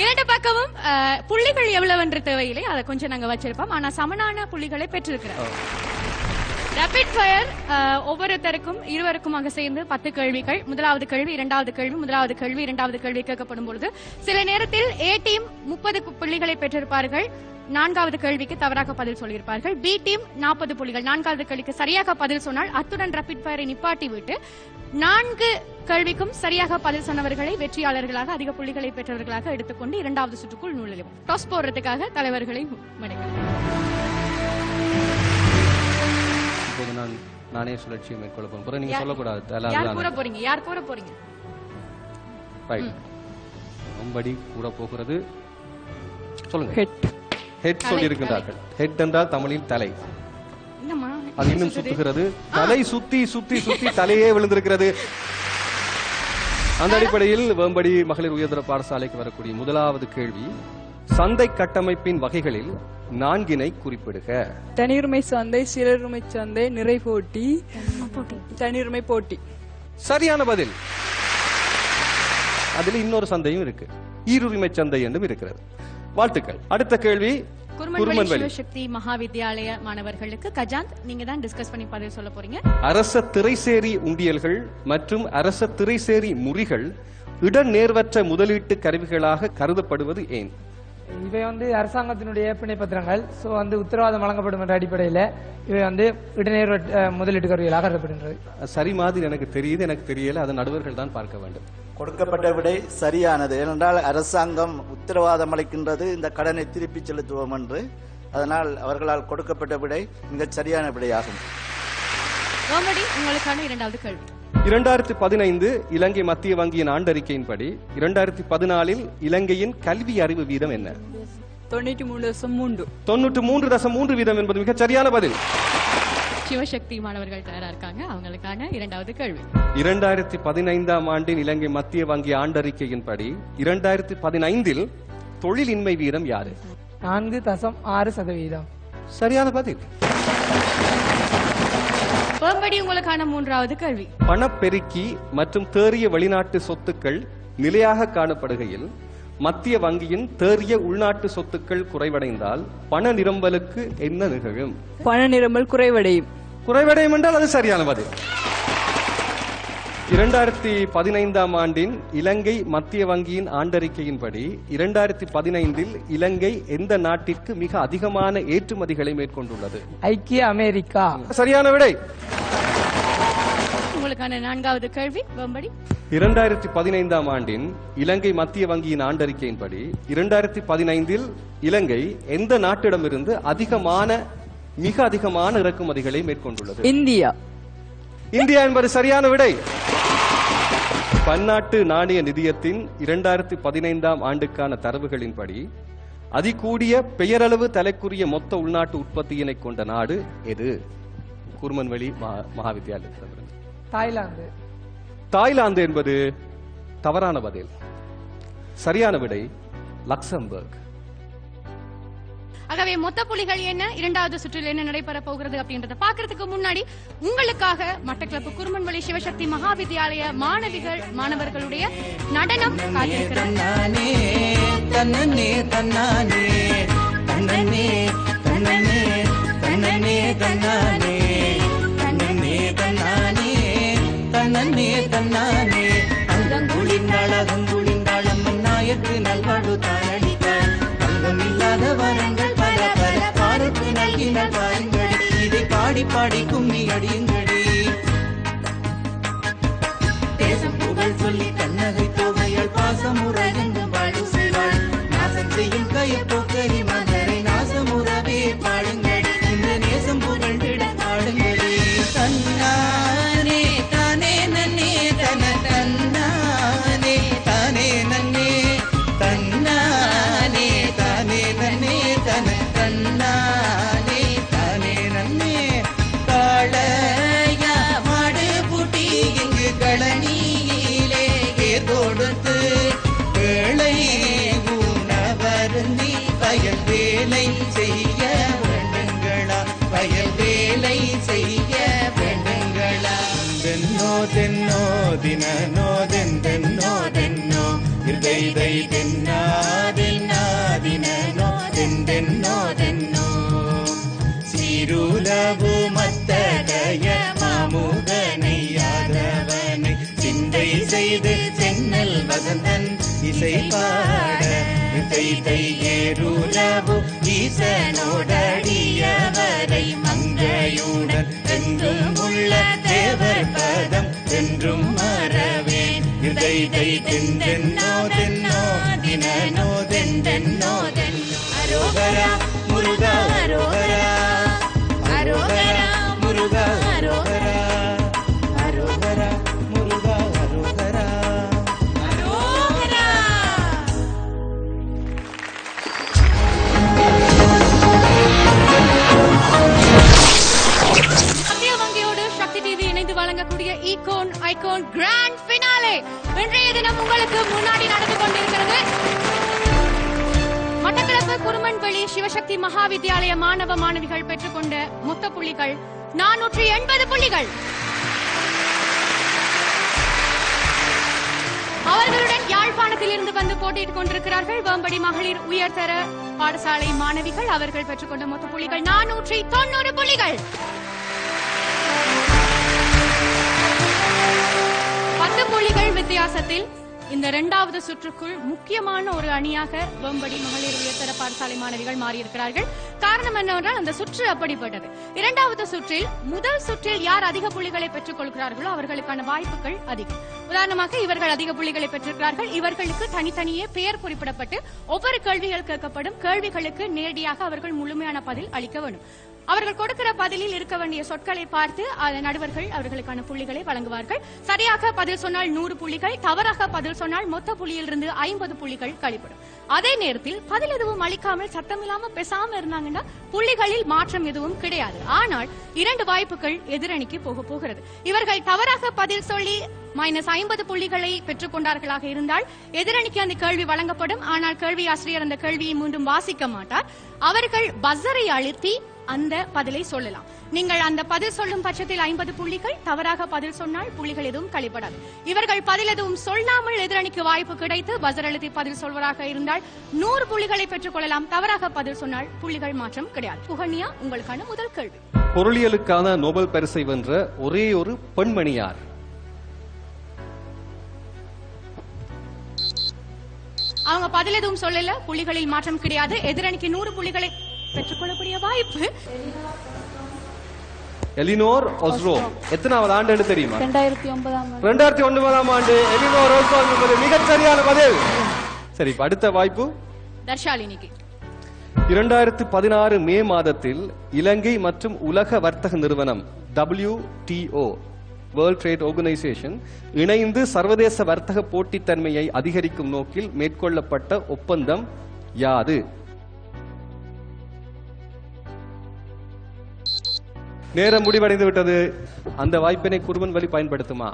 இரண்டு பக்கமும் புள்ளிகள் எவ்வளவு என்று தேவையில்லை, அதை கொஞ்சம் நாங்க வச்சிருப்போம். ஆனா சமனான புள்ளிகளை பெற்றிருக்கிறோம். ரேபிட் ஃபயர் ஒவ்வொருத்தருக்கும் இருவருக்குமாக சேர்ந்து 10 கேள்விகள். முதலாவது கேள்வி, இரண்டாவது கேள்வி, முதலாவது கேள்வி, இரண்டாவது கேள்வி கேட்கப்படும் பொழுது சில நேரத்தில் ஏ டீம் 30 புள்ளிகளை பெற்றிருப்பார்கள். 4வது கேள்விக்கு தவறாக பதில் சொல்லியிருப்பார்கள். பி டீம் 40 புள்ளிகள். 4வது கேள்விக்கு சரியாக பதில் சொன்னால் அத்துடன் ரேபிட் ஃபயரை நிப்பாட்டி விட்டு 4 கேள்விக்கும் சரியாக பதில் சொன்னவர்களை வெற்றியாளர்களாக அதிக புள்ளிகளை பெற்றவர்களாக எடுத்துக்கொண்டு 2வது சுற்றுக்குள் நுழையும். டாஸ் போடுறதுக்காக தலைவர்களை மணிக்கிறேன். இப்போது நானே சுழற்சியை மேற்கொள்ள போறேன். நீங்க சொல்லக்கூடாது. யார் கூற போறீங்க? யார் கூற போறீங்க? ரொம்படி கூட போகிறது. சொல்லுங்க. ஹெட் சொல்லியிருக்கிறார்கள். ஹெட் என்றால் தமிழில் தலை. அது இன்னும் சுத்துகிறது. தலை சுத்தி சுத்தி சுத்தி தலையே விழுந்திருக்கிறது. அந்த அடிப்படையில் வேம்படி மகளிர் உயர்தர பாடசாலைக்கு வரக்கூடிய முதலாவது கேள்வி, சந்தை கட்டமைப்பின் வகைகளில் 4 குறிப்பிடுக. தனியுரிமை சந்தை, சிலருரிமை சந்தை, நிறை போட்டி, தனியுரிமை போட்டி. சரியான பதில். அதில் இன்னொரு சந்தையும் இருக்கு, ஈருரிமை சந்தை என்றும் இருக்கிறது. வாழ்த்துக்கள். அடுத்த கேள்வி, குருமன்வெளி சிவசக்தி மகாவித்யாலய மாணவர்களுக்கு. கஜாந்த், நீங்க தான் டிஸ்கஸ் பண்ணி பதில் சொல்ல போறீங்க. அரச திரைசேரி உண்டியல்கள் மற்றும் அரச திரைசேரி முறிகள் இடநேர்வற்ற முதலீட்டு கருவிகளாக கருதப்படுவது ஏன்? இவை அரசாங்கத்தினுடைய ஏற்பனை பத்திரங்கள். ஸோ உத்தரவாதம் வழங்கப்படும் என்ற அடிப்படையில் இவை இடநேர் முதலீட்டு கருவிகளாக கருதப்படுகின்றது. சரி மாதிரி எனக்கு தெரியுது, எனக்கு தெரியல. அதை நடுவர்கள் தான் பார்க்க வேண்டும். கொடுக்கப்பட்ட விடை சரியானது. ஏனென்றால் அரசாங்கம் உத்தரவாதம் அளிக்கின்றது இந்த கடனை திருப்பி செலுத்துவோம் என்று. அதனால் அவர்களால் கொடுக்கப்பட்ட விடை மிகச் சரியான விடையாகும். உங்களுக்கான 2வது கேள்வி. 2015 இலங்கை மத்திய வங்கியின் ஆண்டறிக்கையின்படி 2014 இலங்கையின் கல்வி அறிவு வீதம் என்ன? 93.3. 93.3 வீதம் என்பது மிகச் சரியான பதில். சிவசக்தி மாணவர்கள் தயாரா இருக்காங்க. அவங்களுக்கான 2வது கேள்வி. 2015ஆம் ஆண்டின் இலங்கை மத்திய வங்கி ஆண்டறிக்கையின்படி 2015 தொழிலின்மை வீதம் யாது? 4.6%. சரியான பதில். உங்களுக்கான 3வது கேள்வி. பணப்பெருக்கி மற்றும் தேறிய வெளிநாட்டு சொத்துக்கள் நிலையாக காணப்படுகையில் மத்திய வங்கியின் தேறிய உள்நாட்டு சொத்துக்கள் குறைவடைந்தால் பண நிரம்பலுக்கு என்ன நிகழும்? பண நிரம்பல் குறைவடையும். குறைவடையும் என்றால் அது சரியான பதில். 2015ஆம் ஆண்டின் இலங்கை மத்திய வங்கியின் ஆண்டறிக்கையின்படி 2015 இலங்கை எந்த நாட்டிற்கு மிக அதிகமான ஏற்றுமதிகளை மேற்கொண்டுள்ளது? ஐக்கிய அமெரிக்கா. சரியான விடை. உங்களுக்கான 4வது கேள்வி. வேம்படி. 2015ஆம் ஆண்டின் இலங்கை மத்திய வங்கியின் ஆண்டறிக்கையின்படி 2015 இலங்கை எந்த நாட்டிடமிருந்து மிக அதிகமான இறக்குமதிகளை மேற்கொண்டுள்ளது? இந்தியா. இந்தியா என்பது சரியான விடை. பன்னாட்டு நாணய நிதியத்தின் 2015ஆம் ஆண்டுக்கான தரவுகளின்படி அதிகூடிய பெயரளவு தலைக்குரிய மொத்த உள்நாட்டு உற்பத்தியினை கொண்ட நாடு எது? குருமன்வெளி மகாவித்யாலயத்திலிருந்து. தாய்லாந்து. தாய்லாந்து என்பது தவறான பதில். சரியான விடை லக்சம்பர்க். ஆகவே மொத்த புள்ளிகள் என்ன, 2வது சுற்றில் என்ன நடைபெற போகிறது அப்படின்றத பாக்குறதுக்கு முன்னாடி உங்களுக்காக மட்டக்களப்பு குருமன்வெளி சிவசக்தி மகாவித்யாலய மாணவர்களுடைய நடனம் காத்திருக்கிறது. இதை பாடி பாடி கும்மி அடியுங்கடி. தேசம் புகழ் சொல்லி கண்ணகை தொகையால் பாசமுறைந்து பாடுவாள். நாசம் செய்யும் கையப்போக்கரி மகரை நாசமுறவே பாடுங்கடி. இந்த நேசம் புகழ்ந்திட பாடுங்கடி. தன்னானே தானே நன்னே தன தன்னானே தானே நன்னே தன்னானே தானே நன்னே தன தன்னானே தானே நன்னே. காளையா மாடு பூட்டி இங்கு களனியிலே கொடுத்து வேளை உணவருந்தி வயல் வேலை செய்ய வேண்டுங்களா? வயல் வேலை செய்ய வேண்டுங்களா? தென்னோ தென்னோ தினனோ தென்னோ தென்னோ இருதை தென்னா தென்னா தினனோ தென்னோ தென்னோ சீருலவு மத்த செய்து சென்னல் வசந்தன் இசை பாட ஏறுலவு ஈசனோடடியவரை மங்கையுடன் என்றும் உள்ள தேவர் பதம் என்றும் மறவேன் தென்னோ தென்னோ தினனோ தென்னோ அரோகரா முருகா அரோகரா அரோகரா முருகா அரோகரா அரோகரா முருகா அரோகரா அரோகரா. மத்திய வங்கியோடு சக்தி டிவி இணைந்து வழங்கக்கூடிய ஈகோன் ஐகோன் கிராண்ட் ஃபினாலே இன்றைய தினம் உங்களுக்கு முன்னாடி நடந்து கொண்டிருக்கிறது. மட்டக்களப்பு குருமன்வெளி சிவசக்தி மகாவித்யாலய மாணவ மாணவிகள் பெற்றுக்கொண்ட மொத்த புள்ளிகள் 480 புள்ளிகள். அவர்களுடன் யாழ்ப்பாணத்தில் இருந்து வந்து போட்டியிட்டுக் கொண்டிருக்கிறார்கள் வேம்படி மகளிர் உயர்தர பாடசாலை மாணவிகள். அவர்கள் பெற்றுக்கொண்ட மொத்த புள்ளிகள் 490 புள்ளிகள். 10 புள்ளிகள் வித்தியாசத்தில் இந்த இரண்டாவது சுற்றுக்குள் முக்கியமான ஒரு அணியாக வேம்படி மகளிர் உயர்தர பாடசாலை மாணவிகள் மாறியிருக்கிறார்கள். காரணம் என்னவென்றால் அந்த சுற்று அப்படிப்பட்டது. இரண்டாவது சுற்றில் முதல் சுற்றில் யார் அதிக புள்ளிகளை பெற்றுக் கொள்கிறார்களோ அவர்களுக்கான வாய்ப்புகள் அதிகம். உதாரணமாக இவர்கள் அதிக புள்ளிகளை பெற்றிருக்கிறார்கள். இவர்களுக்கு தனித்தனியே பெயர் குறிப்பிடப்பட்டு ஒவ்வொரு கேள்விகள் கேட்கப்படும். கேள்விகளுக்கு நேரடியாக அவர்கள் முழுமையான பதில் அளிக்க வேண்டும். அவர்கள் கொடுக்கிற பதிலில் இருக்க வேண்டிய சொற்களை பார்த்து நடுவர்கள் அவர்களுக்கான புள்ளிகளை வழங்குவார்கள். சரியாக பதில் சொன்னால் 100 புள்ளிகள், தவறாக பதில் சொன்னால் மொத்த புள்ளியிலிருந்து 50 புள்ளிகள் கழிப்படும். அதே நேரத்தில் பதில் எதுவும் அளிக்காமல் சத்தமில்லாம பேசாம இருந்தாங்கன்னா புள்ளிகளில் மாற்றம் எதுவும் கிடையாது. ஆனால் 2 வாய்ப்புகள் எதிரணிக்கு போகிறது. இவர்கள் தவறாக பதில் சொல்லி -50 புள்ளிகளை பெற்றுக் கொண்டார்களாக இருந்தால் எதிரணிக்கு அந்த கேள்வி வழங்கப்படும். ஆனால் கேள்வி ஆசிரியர் அந்த கேள்வியை மீண்டும் வாசிக்க மாட்டார். அவர்கள் பஸ்ஸரை அழுத்தி அந்த பதிலை சொல்லலாம். நீங்கள் அந்த பதில் சொல்லும் பட்சத்தில் 50 புள்ளிகள், தவறாக பதில் சொன்னால் புள்ளிகள் எதுவும் கழிப்படாது. இவர்கள் பதில் எதுவும் சொல்லாமல் எதிரணிக்கு வாய்ப்பு கிடைத்து பஸ்ஸர் அழுத்தி பதில் சொல்வதாக இருந்தால் 100 புள்ளிகளை பெற்றுக் கொள்ளலாம். தவறாக பதில் சொன்னால் புள்ளிகள் மாற்றம் கிடையாது. புகன்யா, உங்களுக்கான முதல் கேள்வி. பொருளியலுக்கான நோபல் பரிசை வென்ற ஒரே ஒரு பெண்மணி யார்? அவங்க பதில் எதுவும் சொல்லல, புள்ளிகளில் மாற்றம் கிடையாது. எதிரணிக்கு 100 புள்ளிகளை பெற்றுக்கொள்ளக்கூடிய வாய்ப்பு. எலினோர் ஒஸ்ரோ எத்தனாவது ஆண்டு தெரியுமா? 2009 ஆண்டு எலினோர் ஒஸ்ரோ என்பது மிகச் சரியான பதில். சரி, அடுத்த வாய்ப்பு தர்ஷாலினிக்கு. 2016 மே மாதத்தில் இலங்கை மற்றும் உலக வர்த்தக நிறுவனம் WTO வேர்ல்ட் ட்ரேட் ஆர்கனைசேஷன் இணைந்து சர்வதேச வர்த்தக போட்டித்தன்மையை அதிகரிக்கும் நோக்கில் மேற்கொள்ளப்பட்ட ஒப்பந்தம் யாது? நேரம் முடிவடைந்து விட்டது. அந்த வாய்ப்பினை குருமன்வெளி பயன்படுத்துமா?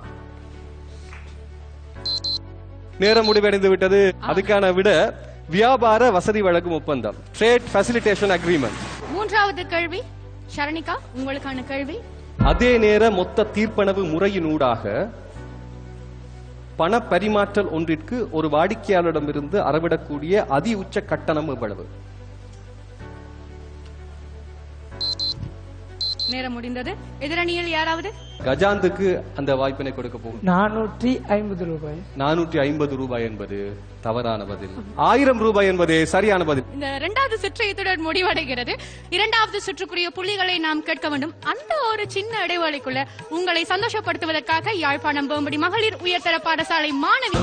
நேரம் முடிவடைந்து விட்டது. அதுக்கான விட வியாபார வசதி வழங்கும் ஒப்பந்தம், ட்ரேட் ஃபெசிலிட்டேஷன் அக்ரிமெண்ட். மூன்றாவது கேள்வி ஷரணிகா, உங்களுக்கான கேள்வி. அதே நேர மொத்த தீர்ப்பனவு முறையினூடாக பண பரிமாற்றல் ஒன்றிற்கு ஒரு வாடிக்கையாளரிடமிருந்து அறவிடக்கூடிய அதி உச்ச கட்டணம் எவ்வளவு? நேரம் முடிந்தது. எதிரணியில் யாராவது? கஜாந்துக்கு அந்த வாய்ப்பினை கொடுக்க போகும். 450 ரூபாய். 450 ரூபாய் என்பது தவறான பதில். 1000 ரூபாய் என்பதே சரியான பதில். இந்த இரண்டாவது சுற்று இத்துடன் முடிவடைகிறது. இரண்டாவது சுற்றுக்குரிய புள்ளிகளை நாம் கேட்க வேண்டும். அந்த ஒரு சின்ன இடைவெளிக்குள்ள உங்களை சந்தோஷப்படுத்துவதற்காக யாழ்ப்பாணம் வேம்படி மகளிர் உயர்தர பாடசாலை மாணவி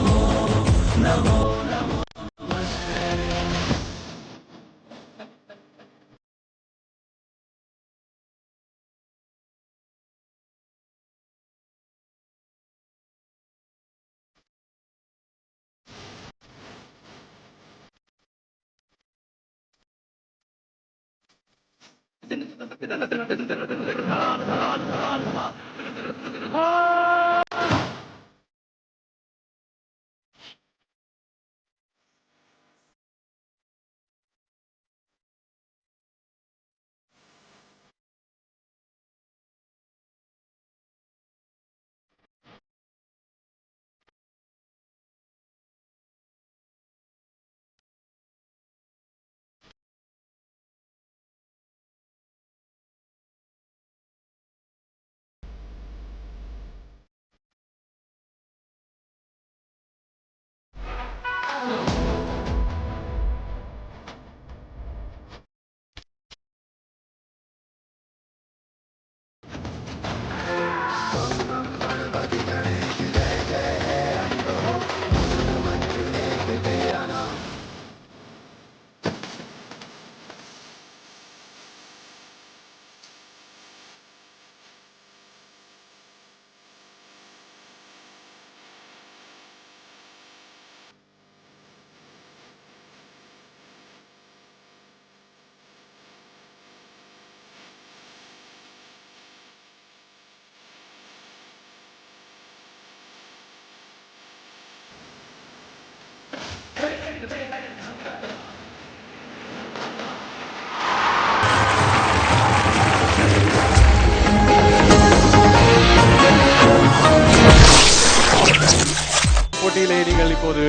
நீங்கள் இப்போது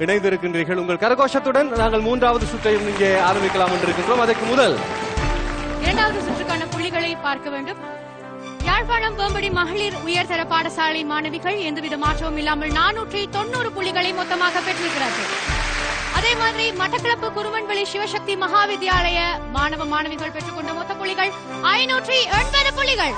இணைந்திருக்கின்றீர்கள். உங்கள் கரகோஷத்துடன் நாங்கள் மூன்றாவது சுற்றையும் இங்கே ஆரம்பிக்கலாம் என்று இருக்கின்றோம். அதற்கு முதல் இரண்டாவது சுற்றுக்கான புள்ளிகளை பார்க்க வேண்டும். யாழ்ப்பாணம் வேம்படி மகளிர் உயர்தர பாடசாலை மாணவிகள் எந்தவித மாற்றமும் இல்லாமல் 490 புள்ளிகளை மொத்தமாக பெற்றிருக்கிறார்கள். அதே மாதிரி மட்டக்களப்பு குருமன்வெளி சிவசக்தி மகாவித்யாலய மாணவ மாணவிகள் பெற்றுக்கொண்ட மொத்த புள்ளிகள் 580 புள்ளிகள்.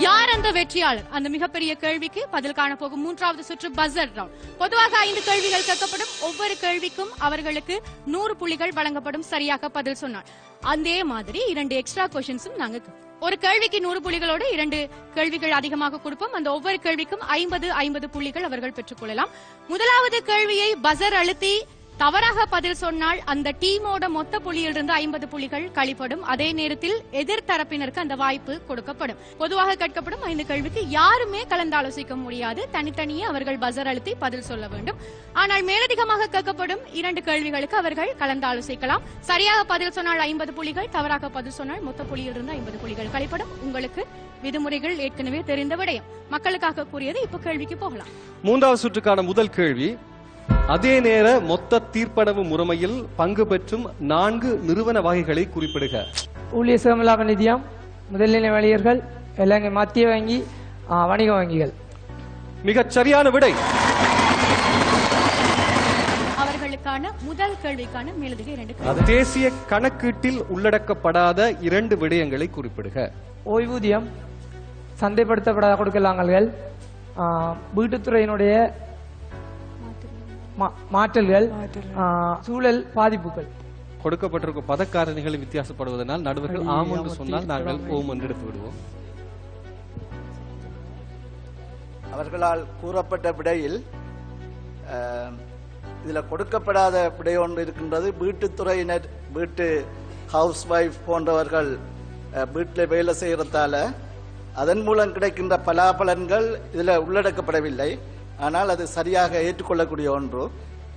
யார் அந்த வெற்றியாளர்? அந்த மிகப்பெரிய கேள்விக்கு பதில் காண போகும் மூன்றாவது சுற்று பஸர் ரவுண்ட். பொதுவாக 5 கேள்விகள் கேட்கப்படும். ஒவ்வொரு கேள்விக்கும் அவர்களுக்கு 100 புள்ளிகள் வழங்கப்படும் சரியாக பதில் சொன்னார். அதே மாதிரி 2 எக்ஸ்ட்ரா கொஸ்டின்ஸும் நாங்க ஒரு கேள்விக்கு 100 புள்ளிகளோடு 2 கேள்விகள் அதிகமாக கொடுப்போம். அந்த ஒவ்வொரு கேள்விக்கும் 50 புள்ளிகள் அவர்கள் பெற்றுக் கொள்ளலாம். முதலாவது கேள்வியை பஸர் அழுத்தி தவறாக பதில் சொன்னால் அந்த டீமோட மொத்த புள்ளியிலிருந்து 50 புள்ளிகள் கழிப்படும். அதே நேரத்தில் எதிர்த்தரப்பினருக்கு அந்த வாய்ப்பு கொடுக்கப்படும். பொதுவாக கேட்கப்படும் 5 கேள்விக்கு யாருமே கலந்தாலோசிக்க முடியாது. தனித்தனியே அவர்கள் பஸர் அழுத்தி பதில் சொல்ல வேண்டும். ஆனால் மேலதிகமாக கேட்கப்படும் 2 கேள்விகளுக்கு அவர்கள் கலந்தாலோசிக்கலாம். சரியாக பதில் சொன்னால் 50 புள்ளிகள், தவறாக பதில் சொன்னால் மொத்த புள்ளியிலிருந்து 50 புள்ளிகள் கழிப்படும். உங்களுக்கு விதிமுறைகள் ஏற்கனவே தெரிந்த விடயம். மக்களுக்காக கூறியது. இப்ப கேள்விக்கு போகலாம். மூன்றாவது சுற்றுக்கான முதல் கேள்வி, அதே நேர மொத்த தீர்ப்பனவு முறைமையில் பங்கு பெற்றும் 4 நிறுவன வகைகளை குறிப்பிடுக. ஊழிய சேமலாப நிதியம், முதல்நிலை வணிகர்கள், இலங்கை மத்திய வங்கி, வணிக வங்கிகள். மிகச் சரியான விடை. அவர்களுக்கான முதல் கேள்விக்கான மேலதிக 2 கேள்வி. தேசிய கணக்கீட்டில் உள்ளடக்கப்படாத 2 விடயங்களை குறிப்பிடுக. ஓய்வூதியம், சந்தைப்படுத்தப்படாத கொடுக்கலாங்கல்கள், வீட்டுத்துறையினுடைய மாற்றல்கள், சூழல் பாதிப்புகள். கொடுக்கப்பட்டிருக்கும் பதக்காரணிகளை வித்தியாசப்படுவதனால் நடுவர்கள் ஆம் என்று சொன்னால் நாங்கள் ஓம் என்று எடுத்து விடுவோம். அவர்களால் கூறப்பட்ட விடையில் இதில் கொடுக்கப்படாத விடை ஒன்று இருக்கின்றது. வீட்டுத்துறையினர், வீட்டு ஹவுஸ் ஒய்ஃப் போன்றவர்கள் வீட்டில் வேலை செய்யறதால அதன் மூலம் கிடைக்கின்ற பலாபலன்கள் இதில் உள்ளடக்கப்படவில்லை. ஆனால் அது சரியாக ஏற்றுக்கொள்ளக்கூடிய ஒன்று.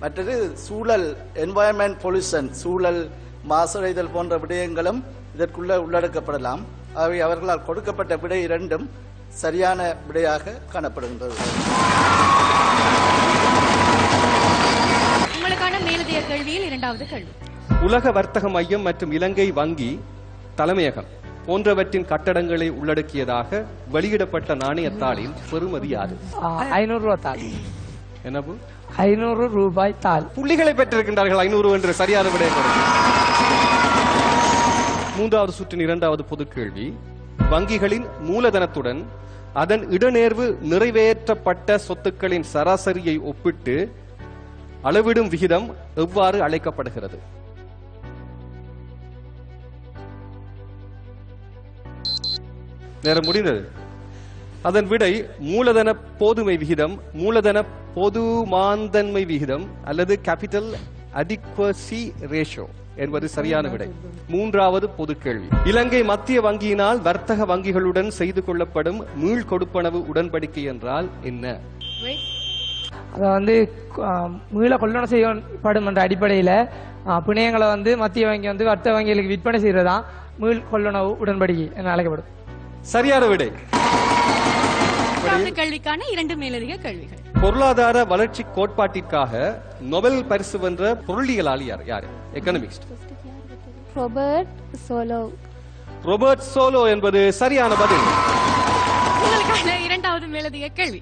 மற்றது சூழல், என்வாயன்மெண்ட் பொல்யூஷன், சூழல் மாசடைதல் போன்ற விடயங்களும் இதற்குள்ள உள்ளடக்கப்படலாம். ஆகவே அவர்களால் கொடுக்கப்பட்ட விடை 2ம் சரியான விடையாக காணப்படுகின்றது. உங்களுக்கான மேலதிக கேள்வியில் 2வது கேள்வி. உலக வர்த்தக மையம் மற்றும் இலங்கை வங்கி தலைமையகம் போன்றவற்றின் கட்டடங்களை உள்ளடக்கியதாக வெளியிடப்பட்ட நாணயத்தாளின் பெறுமதி யாது? 500 ரூபாய் தாள். என்னபு? 500 ரூபாய் தாள். புள்ளிகளை பெற்றிருக்கின்றார்கள். 500 என்று சரியான விடை. மூன்றாவது சுற்றின் 2வது பொது கேள்வி, வங்கிகளின் மூலதனத்துடன் அதன் இடநேர்வு நிறைவேற்றப்பட்ட சொத்துக்களின் சராசரியை ஒப்பிட்டு அளவிடும் விகிதம் எவ்வாறு அழைக்கப்படுகிறது? நேரம் முடிந்தது. அதன் விடை மூலதன போதுமை விகிதம், மூலதன பொதுமாந்தன்மை விகிதம் அல்லது கேபிட்டல் அடிக்வசி ரேஷியோ என்பது சரியான விடை. மூன்றாவது பொது கேள்வி, இலங்கை மத்திய வங்கியினால் வர்த்தக வங்கிகளுடன் செய்து கொள்ளப்படும் மீள் கொடுப்பனவு உடன்படிக்கை என்றால் என்ன? அதை மீள கொள்ளணும் செய்யப்படும் என்ற அடிப்படையில் பிணையங்களை மத்திய வங்கி வர்த்தக வங்கிகளுக்கு விற்பனை செய்யறதா மீள் கொள்ளணவு உடன்படிக்கை என அழைக்கப்படும். சரியான விடை. கேள்விக்கான 2 மேலதிக கேள்விகள். பொருளாதார வளர்ச்சி கோட்பாட்டிற்காக நோபல் பரிசு வென்ற பொருளியலாளி யார்? Economist. Robert solo. Robert solo என்பது சரியான பதில். உங்களுக்கான 2வது மேலதிக கேள்வி.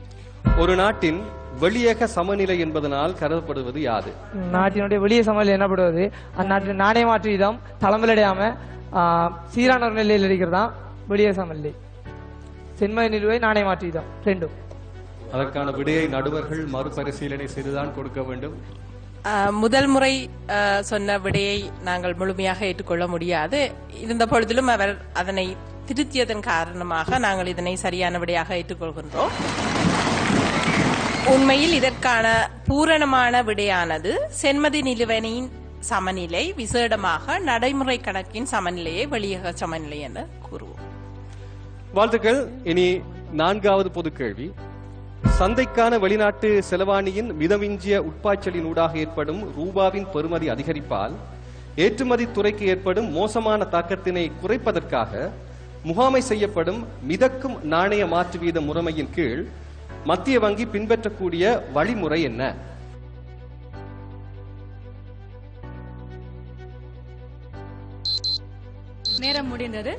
ஒரு நாட்டின் வெளியக சமநிலை என்பதனால் கருதப்படுவது யாது? நாட்டினுடைய வெளிய சமநிலை என்னப்படுவது அந்நாட்டின் நாணய மாற்று வீதம் தளம்பலடையாம சீரான ஒரு நிலையில் இருக்கிறதா வெளிய சமநிலை. சென்மதி நிலுவை, நாணய மாற்று வீதம் 2. அதற்கான விடையை நடுவர்கள் மறுபரிசீலனை செய்துதான் கொடுக்க வேண்டும். முதல் முறை சொன்ன விடையை நாங்கள் முழுமையாக ஏற்றுக்கொள்ள முடியாது. இருந்த பொழுதிலும் அவர் அதனை திருத்தியதன் காரணமாக நாங்கள் இதனை சரியான விடையாக ஏற்றுக்கொள்கின்றோம். உண்மையில் இதற்கான பூரணமான விடையானது சென்மதி நிலுவனின் சமநிலை, விசேடமாக நடைமுறை கணக்கின் சமநிலையை வெளியக சமநிலை என கூறுவோம். வாழ்த்துக்கள். இனி 4வது பொது கேள்வி, சந்தைக்கான வெளிநாட்டு செலவாணியின் மிதமிஞ்சிய உட்பாய்ச்சலின் ஊடாக ஏற்படும் ரூபாவின் பெறுமதி அதிகரிப்பால் ஏற்றுமதி துறைக்கு ஏற்படும் மோசமான தாக்கத்தினை குறைப்பதற்காக முகாமை செய்யப்படும் மிதக்கும் நாணய மாற்று வீத முறைமையின் கீழ் மத்திய வங்கி பின்பற்றக்கூடிய வழிமுறை என்ன? நேரம் முடிந்தது.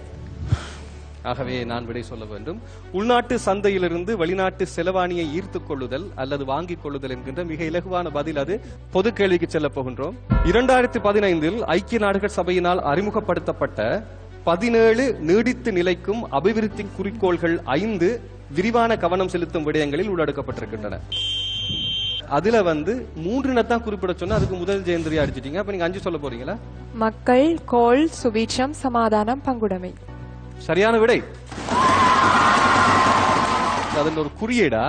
ஆகவே நான் விடை சொல்ல வேண்டும். உள்நாட்டு சந்தையிலிருந்து வெளிநாட்டு செலவாணியை ஈர்த்துக் கொள்ளுதல் அல்லது வாங்கிக் கொள்ளுதல் என்கின்ற மிக இலகுவான பதில். அது பொது கேள்விக்கு செல்ல போகின்றோம். 2015 ஐக்கிய நாடுகள் சபையினால் அறிமுகப்படுத்தப்பட்ட 17 நீடித்து நிலைக்கும் அபிவிருத்தி குறிக்கோள்கள் 5 விரிவான கவனம் செலுத்தும் விடயங்களில் உள்ளடக்கப்பட்டிருக்கின்றன. அதுல 3 தான் குறிப்பிட சொன்னா அதுக்கு முதல் ஜெயந்திரியா அடிச்சிட்டீங்க. அப்ப நீங்க 5 சொல்ல போறீங்களா? மக்கள், கோள், சுபீட்சம், சமாதானம், பங்குடைமை. சரியான விடை. அதில் ஒரு குறியீடா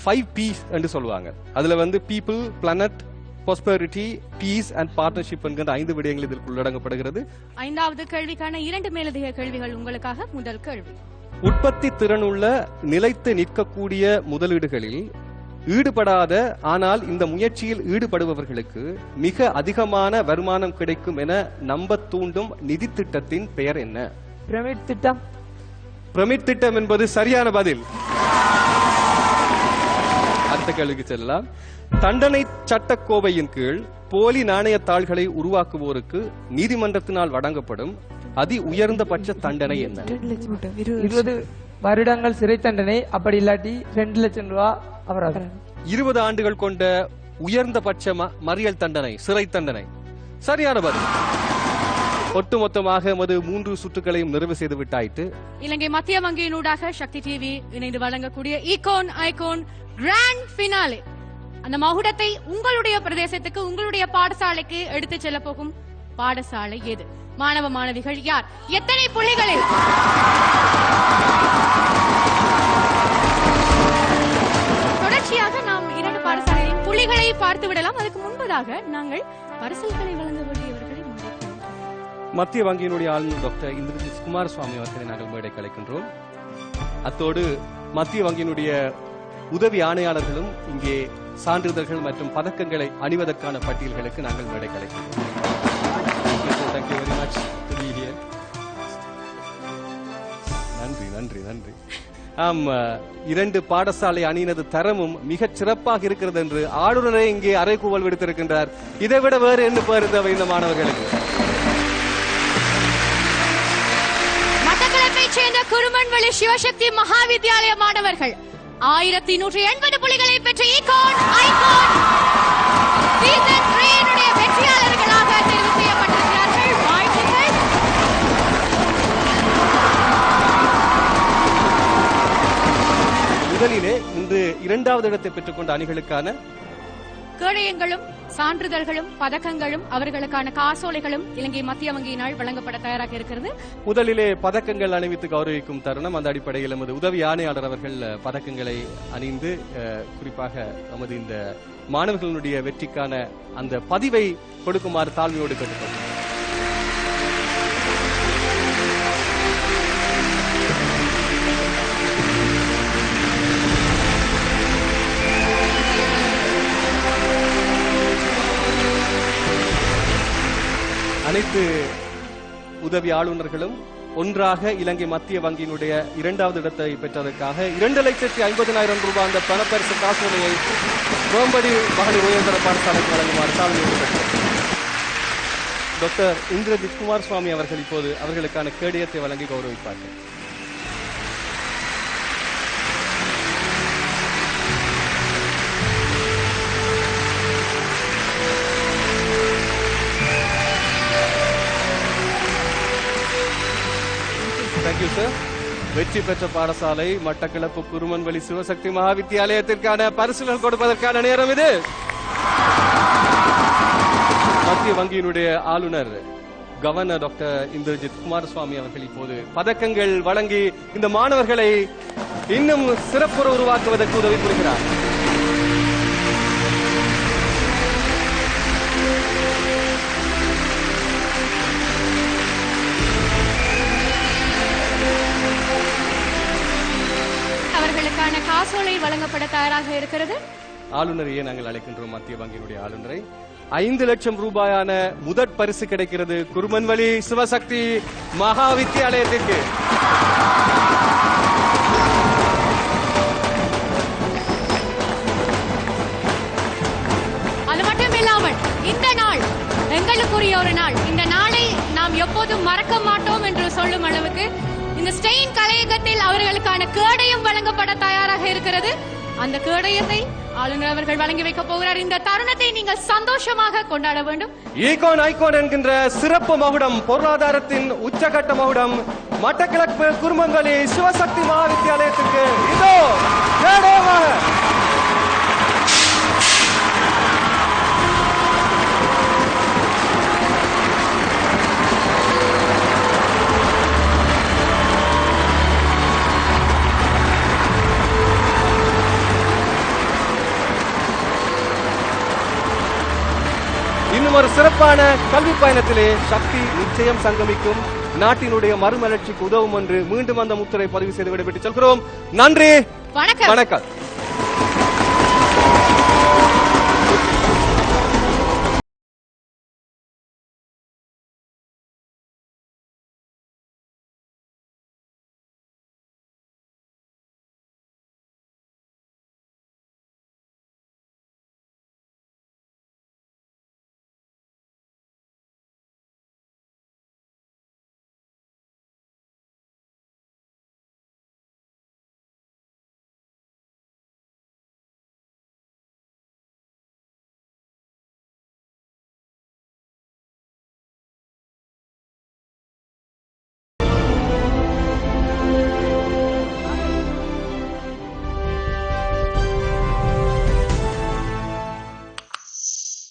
5 P's என்று சொல்லுவாங்க. அதுல people, planet, prosperity, peace and partnership என்கிற 5 விடயங்கள் இதில் உள்ளடங்கப்படுகிறது. 5வது கேள்விக்கான 2 மேலதிக கேள்விகள் உங்களுக்காக. முதல் கேள்வி, உற்பத்தி திறனுள்ள நிலைத்து நிற்கக்கூடிய முதலீடுகளில் ஈடுபடாத ஆனால் இந்த முயற்சியில் ஈடுபடுபவர்களுக்கு மிக அதிகமான வருமானம் கிடைக்கும் என நம்ப தூண்டும் நிதி திட்டத்தின் பெயர் என்ன? பிரமிட் திட்டம். பிரமிட் திட்டம் என்பது சரியான பதில். அடுத்த கேள்விக்கு செல்லலாம். தண்டனை சட்டக்கோவையின் கீழ் போலி நாணய தாள்களை உருவாக்குவோருக்கு நீதிமன்றத்தினால் வழங்கப்படும் அதி உயர்ந்தபட்ச தண்டனை என்ன? 20 வருடங்கள் சிறை தண்டனை, அப்படி இல்லாட்டி 2 லட்சம் ரூபாய் அபராதம். 20 ஆண்டுகள் கொண்ட உயர்ந்தபட்ச மறியல் தண்டனை, சிறை தண்டனை. சரியான பதில். ஒட்டுமொத்தமாக 3 சுற்றுகளையும் நிறைவு செய்து விட்டாயிட்டு இலங்கை மத்திய வங்கியினூடாக சக்தி டிவி இணைந்து வழங்கக்கூடிய ஈகோன் ஐகோன் கிராண்ட் ஃபினாலே, அந்த மகுடத்தை உங்களுடைய பிரதேசத்துக்கு, உங்களுடைய பாடசாலைக்கு எடுத்து செல்ல போகும் பாடசாலை எது? மாணவ மாணவிகள் யார்? எத்தனை புள்ளிகளில்? தொடர்ச்சியாக நாம் 2 பாடசாலைகளின் புள்ளிகளை பார்த்து விடலாம். அதுக்கு முன்பதாக நாங்கள் பரிசல்களை வழங்க வேண்டியவர்களை மத்திய வங்கியினுடைய ஆளுநர் டாக்டர் இந்திரஜித் குமாரசுவாமி அவர்களை நாங்கள் மேடை கலைக்கின்றோம். அத்தோடு மத்திய வங்கியினுடைய உதவி ஆணையாளர்களும் இங்கே சான்றிதழ்கள் மற்றும் பதக்கங்களை அணிவதற்கான பட்டியல்களுக்கு நாங்கள் மேடை கலைக்கின்றோம். நன்றி நன்றி நன்றி. 2 பாடசாலை அணியினது தரமும் மிகச் சிறப்பாக இருக்கிறது என்று ஆளுநரை இங்கே அறைகூவல் விடுத்திருக்கின்றார். இதைவிட வேறு என்ன பேர் தேவை இந்த மாணவர்களுக்கு? மட்டக்களப்பைச் சேர்ந்த குருமன்வெளி சிவசக்தி மகாவித்யாலய மாணவர்கள் 1180 புள்ளிகளை பெற்ற ஈகோன் ஐகோன் சீசன் 3 வெற்றியாளர்களாக தெரிவு செய்யப்பட்டிருக்கிறார்கள். வாழ்த்துக்கள். முதலிலே இன்று 2வது இடத்தை பெற்றுக் கொண்ட அணிகளுக்கான கேடயங்களும் சான்றிதழ்களும் பதக்கங்களும் அவர்களுக்கான காசோலைகளும் இலங்கை மத்திய வங்கியினால் வழங்கப்பட தயாராக இருக்கிறது. முதலிலே பதக்கங்கள் அணிவித்து கௌரவிக்கும் தருணம். அந்த அடிப்படையில் நமது உதவி ஆணையாளர் அவர்கள் பதக்கங்களை அணிந்து குறிப்பாக நமது இந்த மாணவர்களுடைய வெற்றிக்கான அந்த பதிவை கொடுக்குமாறு தாழ்மையோடு கேட்டுக்கொள்கிறோம். அனைத்து உதவி ஆளுநர்களும் ஒன்றாக இலங்கை மத்திய வங்கியினுடைய 2வது இடத்தை பெற்றதற்காக 2,50,000 ரூபாய் அந்த பணப்பரிசு காசோலையை ரோம்படி மகளிர் உயர்தர பாடசாலைக்கு வழங்குமாறு தாழ்மையோடு பெற்றார். டாக்டர் இந்திரஜித் குமாரசுவாமி அவர்கள் இப்போது அவர்களுக்கான கேடயத்தை வழங்கி கௌரவிப்பார்கள். Thank you sir. வெற்றி பெற்ற பாடசாலை மட்டக்களப்பு குருமன்வெளி சிவசக்தி மகாவித்யாலயத்திற்கான பரிசுகள் கொடுப்பதற்கான நேரம் இது. மத்திய வங்கியினுடைய ஆளுநர் கவர்னர் டாக்டர் இந்திரஜித் குமாரசுவாமி அவர்கள் இப்போது பதக்கங்கள் வழங்கி இந்த மாணவர்களை இன்னும் சிறப்புற உருவாக்குவதற்கு உதவி புரிகிறார். காசோலை வழங்கப்பட தயாராக இருக்கிறது. ஆளுநரையே நாங்கள் அழைக்கின்றோம். மத்திய வங்கியினுடைய ஆளுநரை 5 லட்சம் ரூபாயான முதற் பரிசு கிடைக்கிறது குருமன்வழி சிவசக்தி மகா வித்தியாலயத்திற்கு. அது மட்டும் இல்லாமல் இந்த நாள் எங்களுக்குரிய ஒரு நாள். இந்த நாளை நாம் எப்போதும் மறக்க மாட்டோம் என்று சொல்லும் அளவுக்கு இந்த ஸ்டெயின் கலையகத்தில் அவர்களுக்கான கேடயம் வழங்கப்பட தயாராக இருக்கிறது. அந்த கேடயத்தை ஆளுநர் அவர்கள் வழங்கி வைக்க போகிறார். இந்த தருணத்தை நீங்கள் சந்தோஷமாக கொண்டாட வேண்டும். ஈகோன் ஐகோன் என்கின்ற சிறப்பு மகுடம், பொருளாதாரத்தின் உச்சகட்ட மகுடம் மட்டக்களப்பு குருமன்வழி சிவசக்தி மகா வித்தியாலயத்திற்கு இதோ கேடயமாக. இன்னும் ஒரு சிறப்பான கல்வி பயணத்திலே சக்தி நிச்சயம் சங்கமிக்கும். நாட்டினுடைய மறுமலர்ச்சிக்கு உதவும் என்று மீண்டும் அந்த முத்திரை பதிவு செய்து விடைபெற்று செல்கிறோம். நன்றி, வணக்கம். வணக்கம்.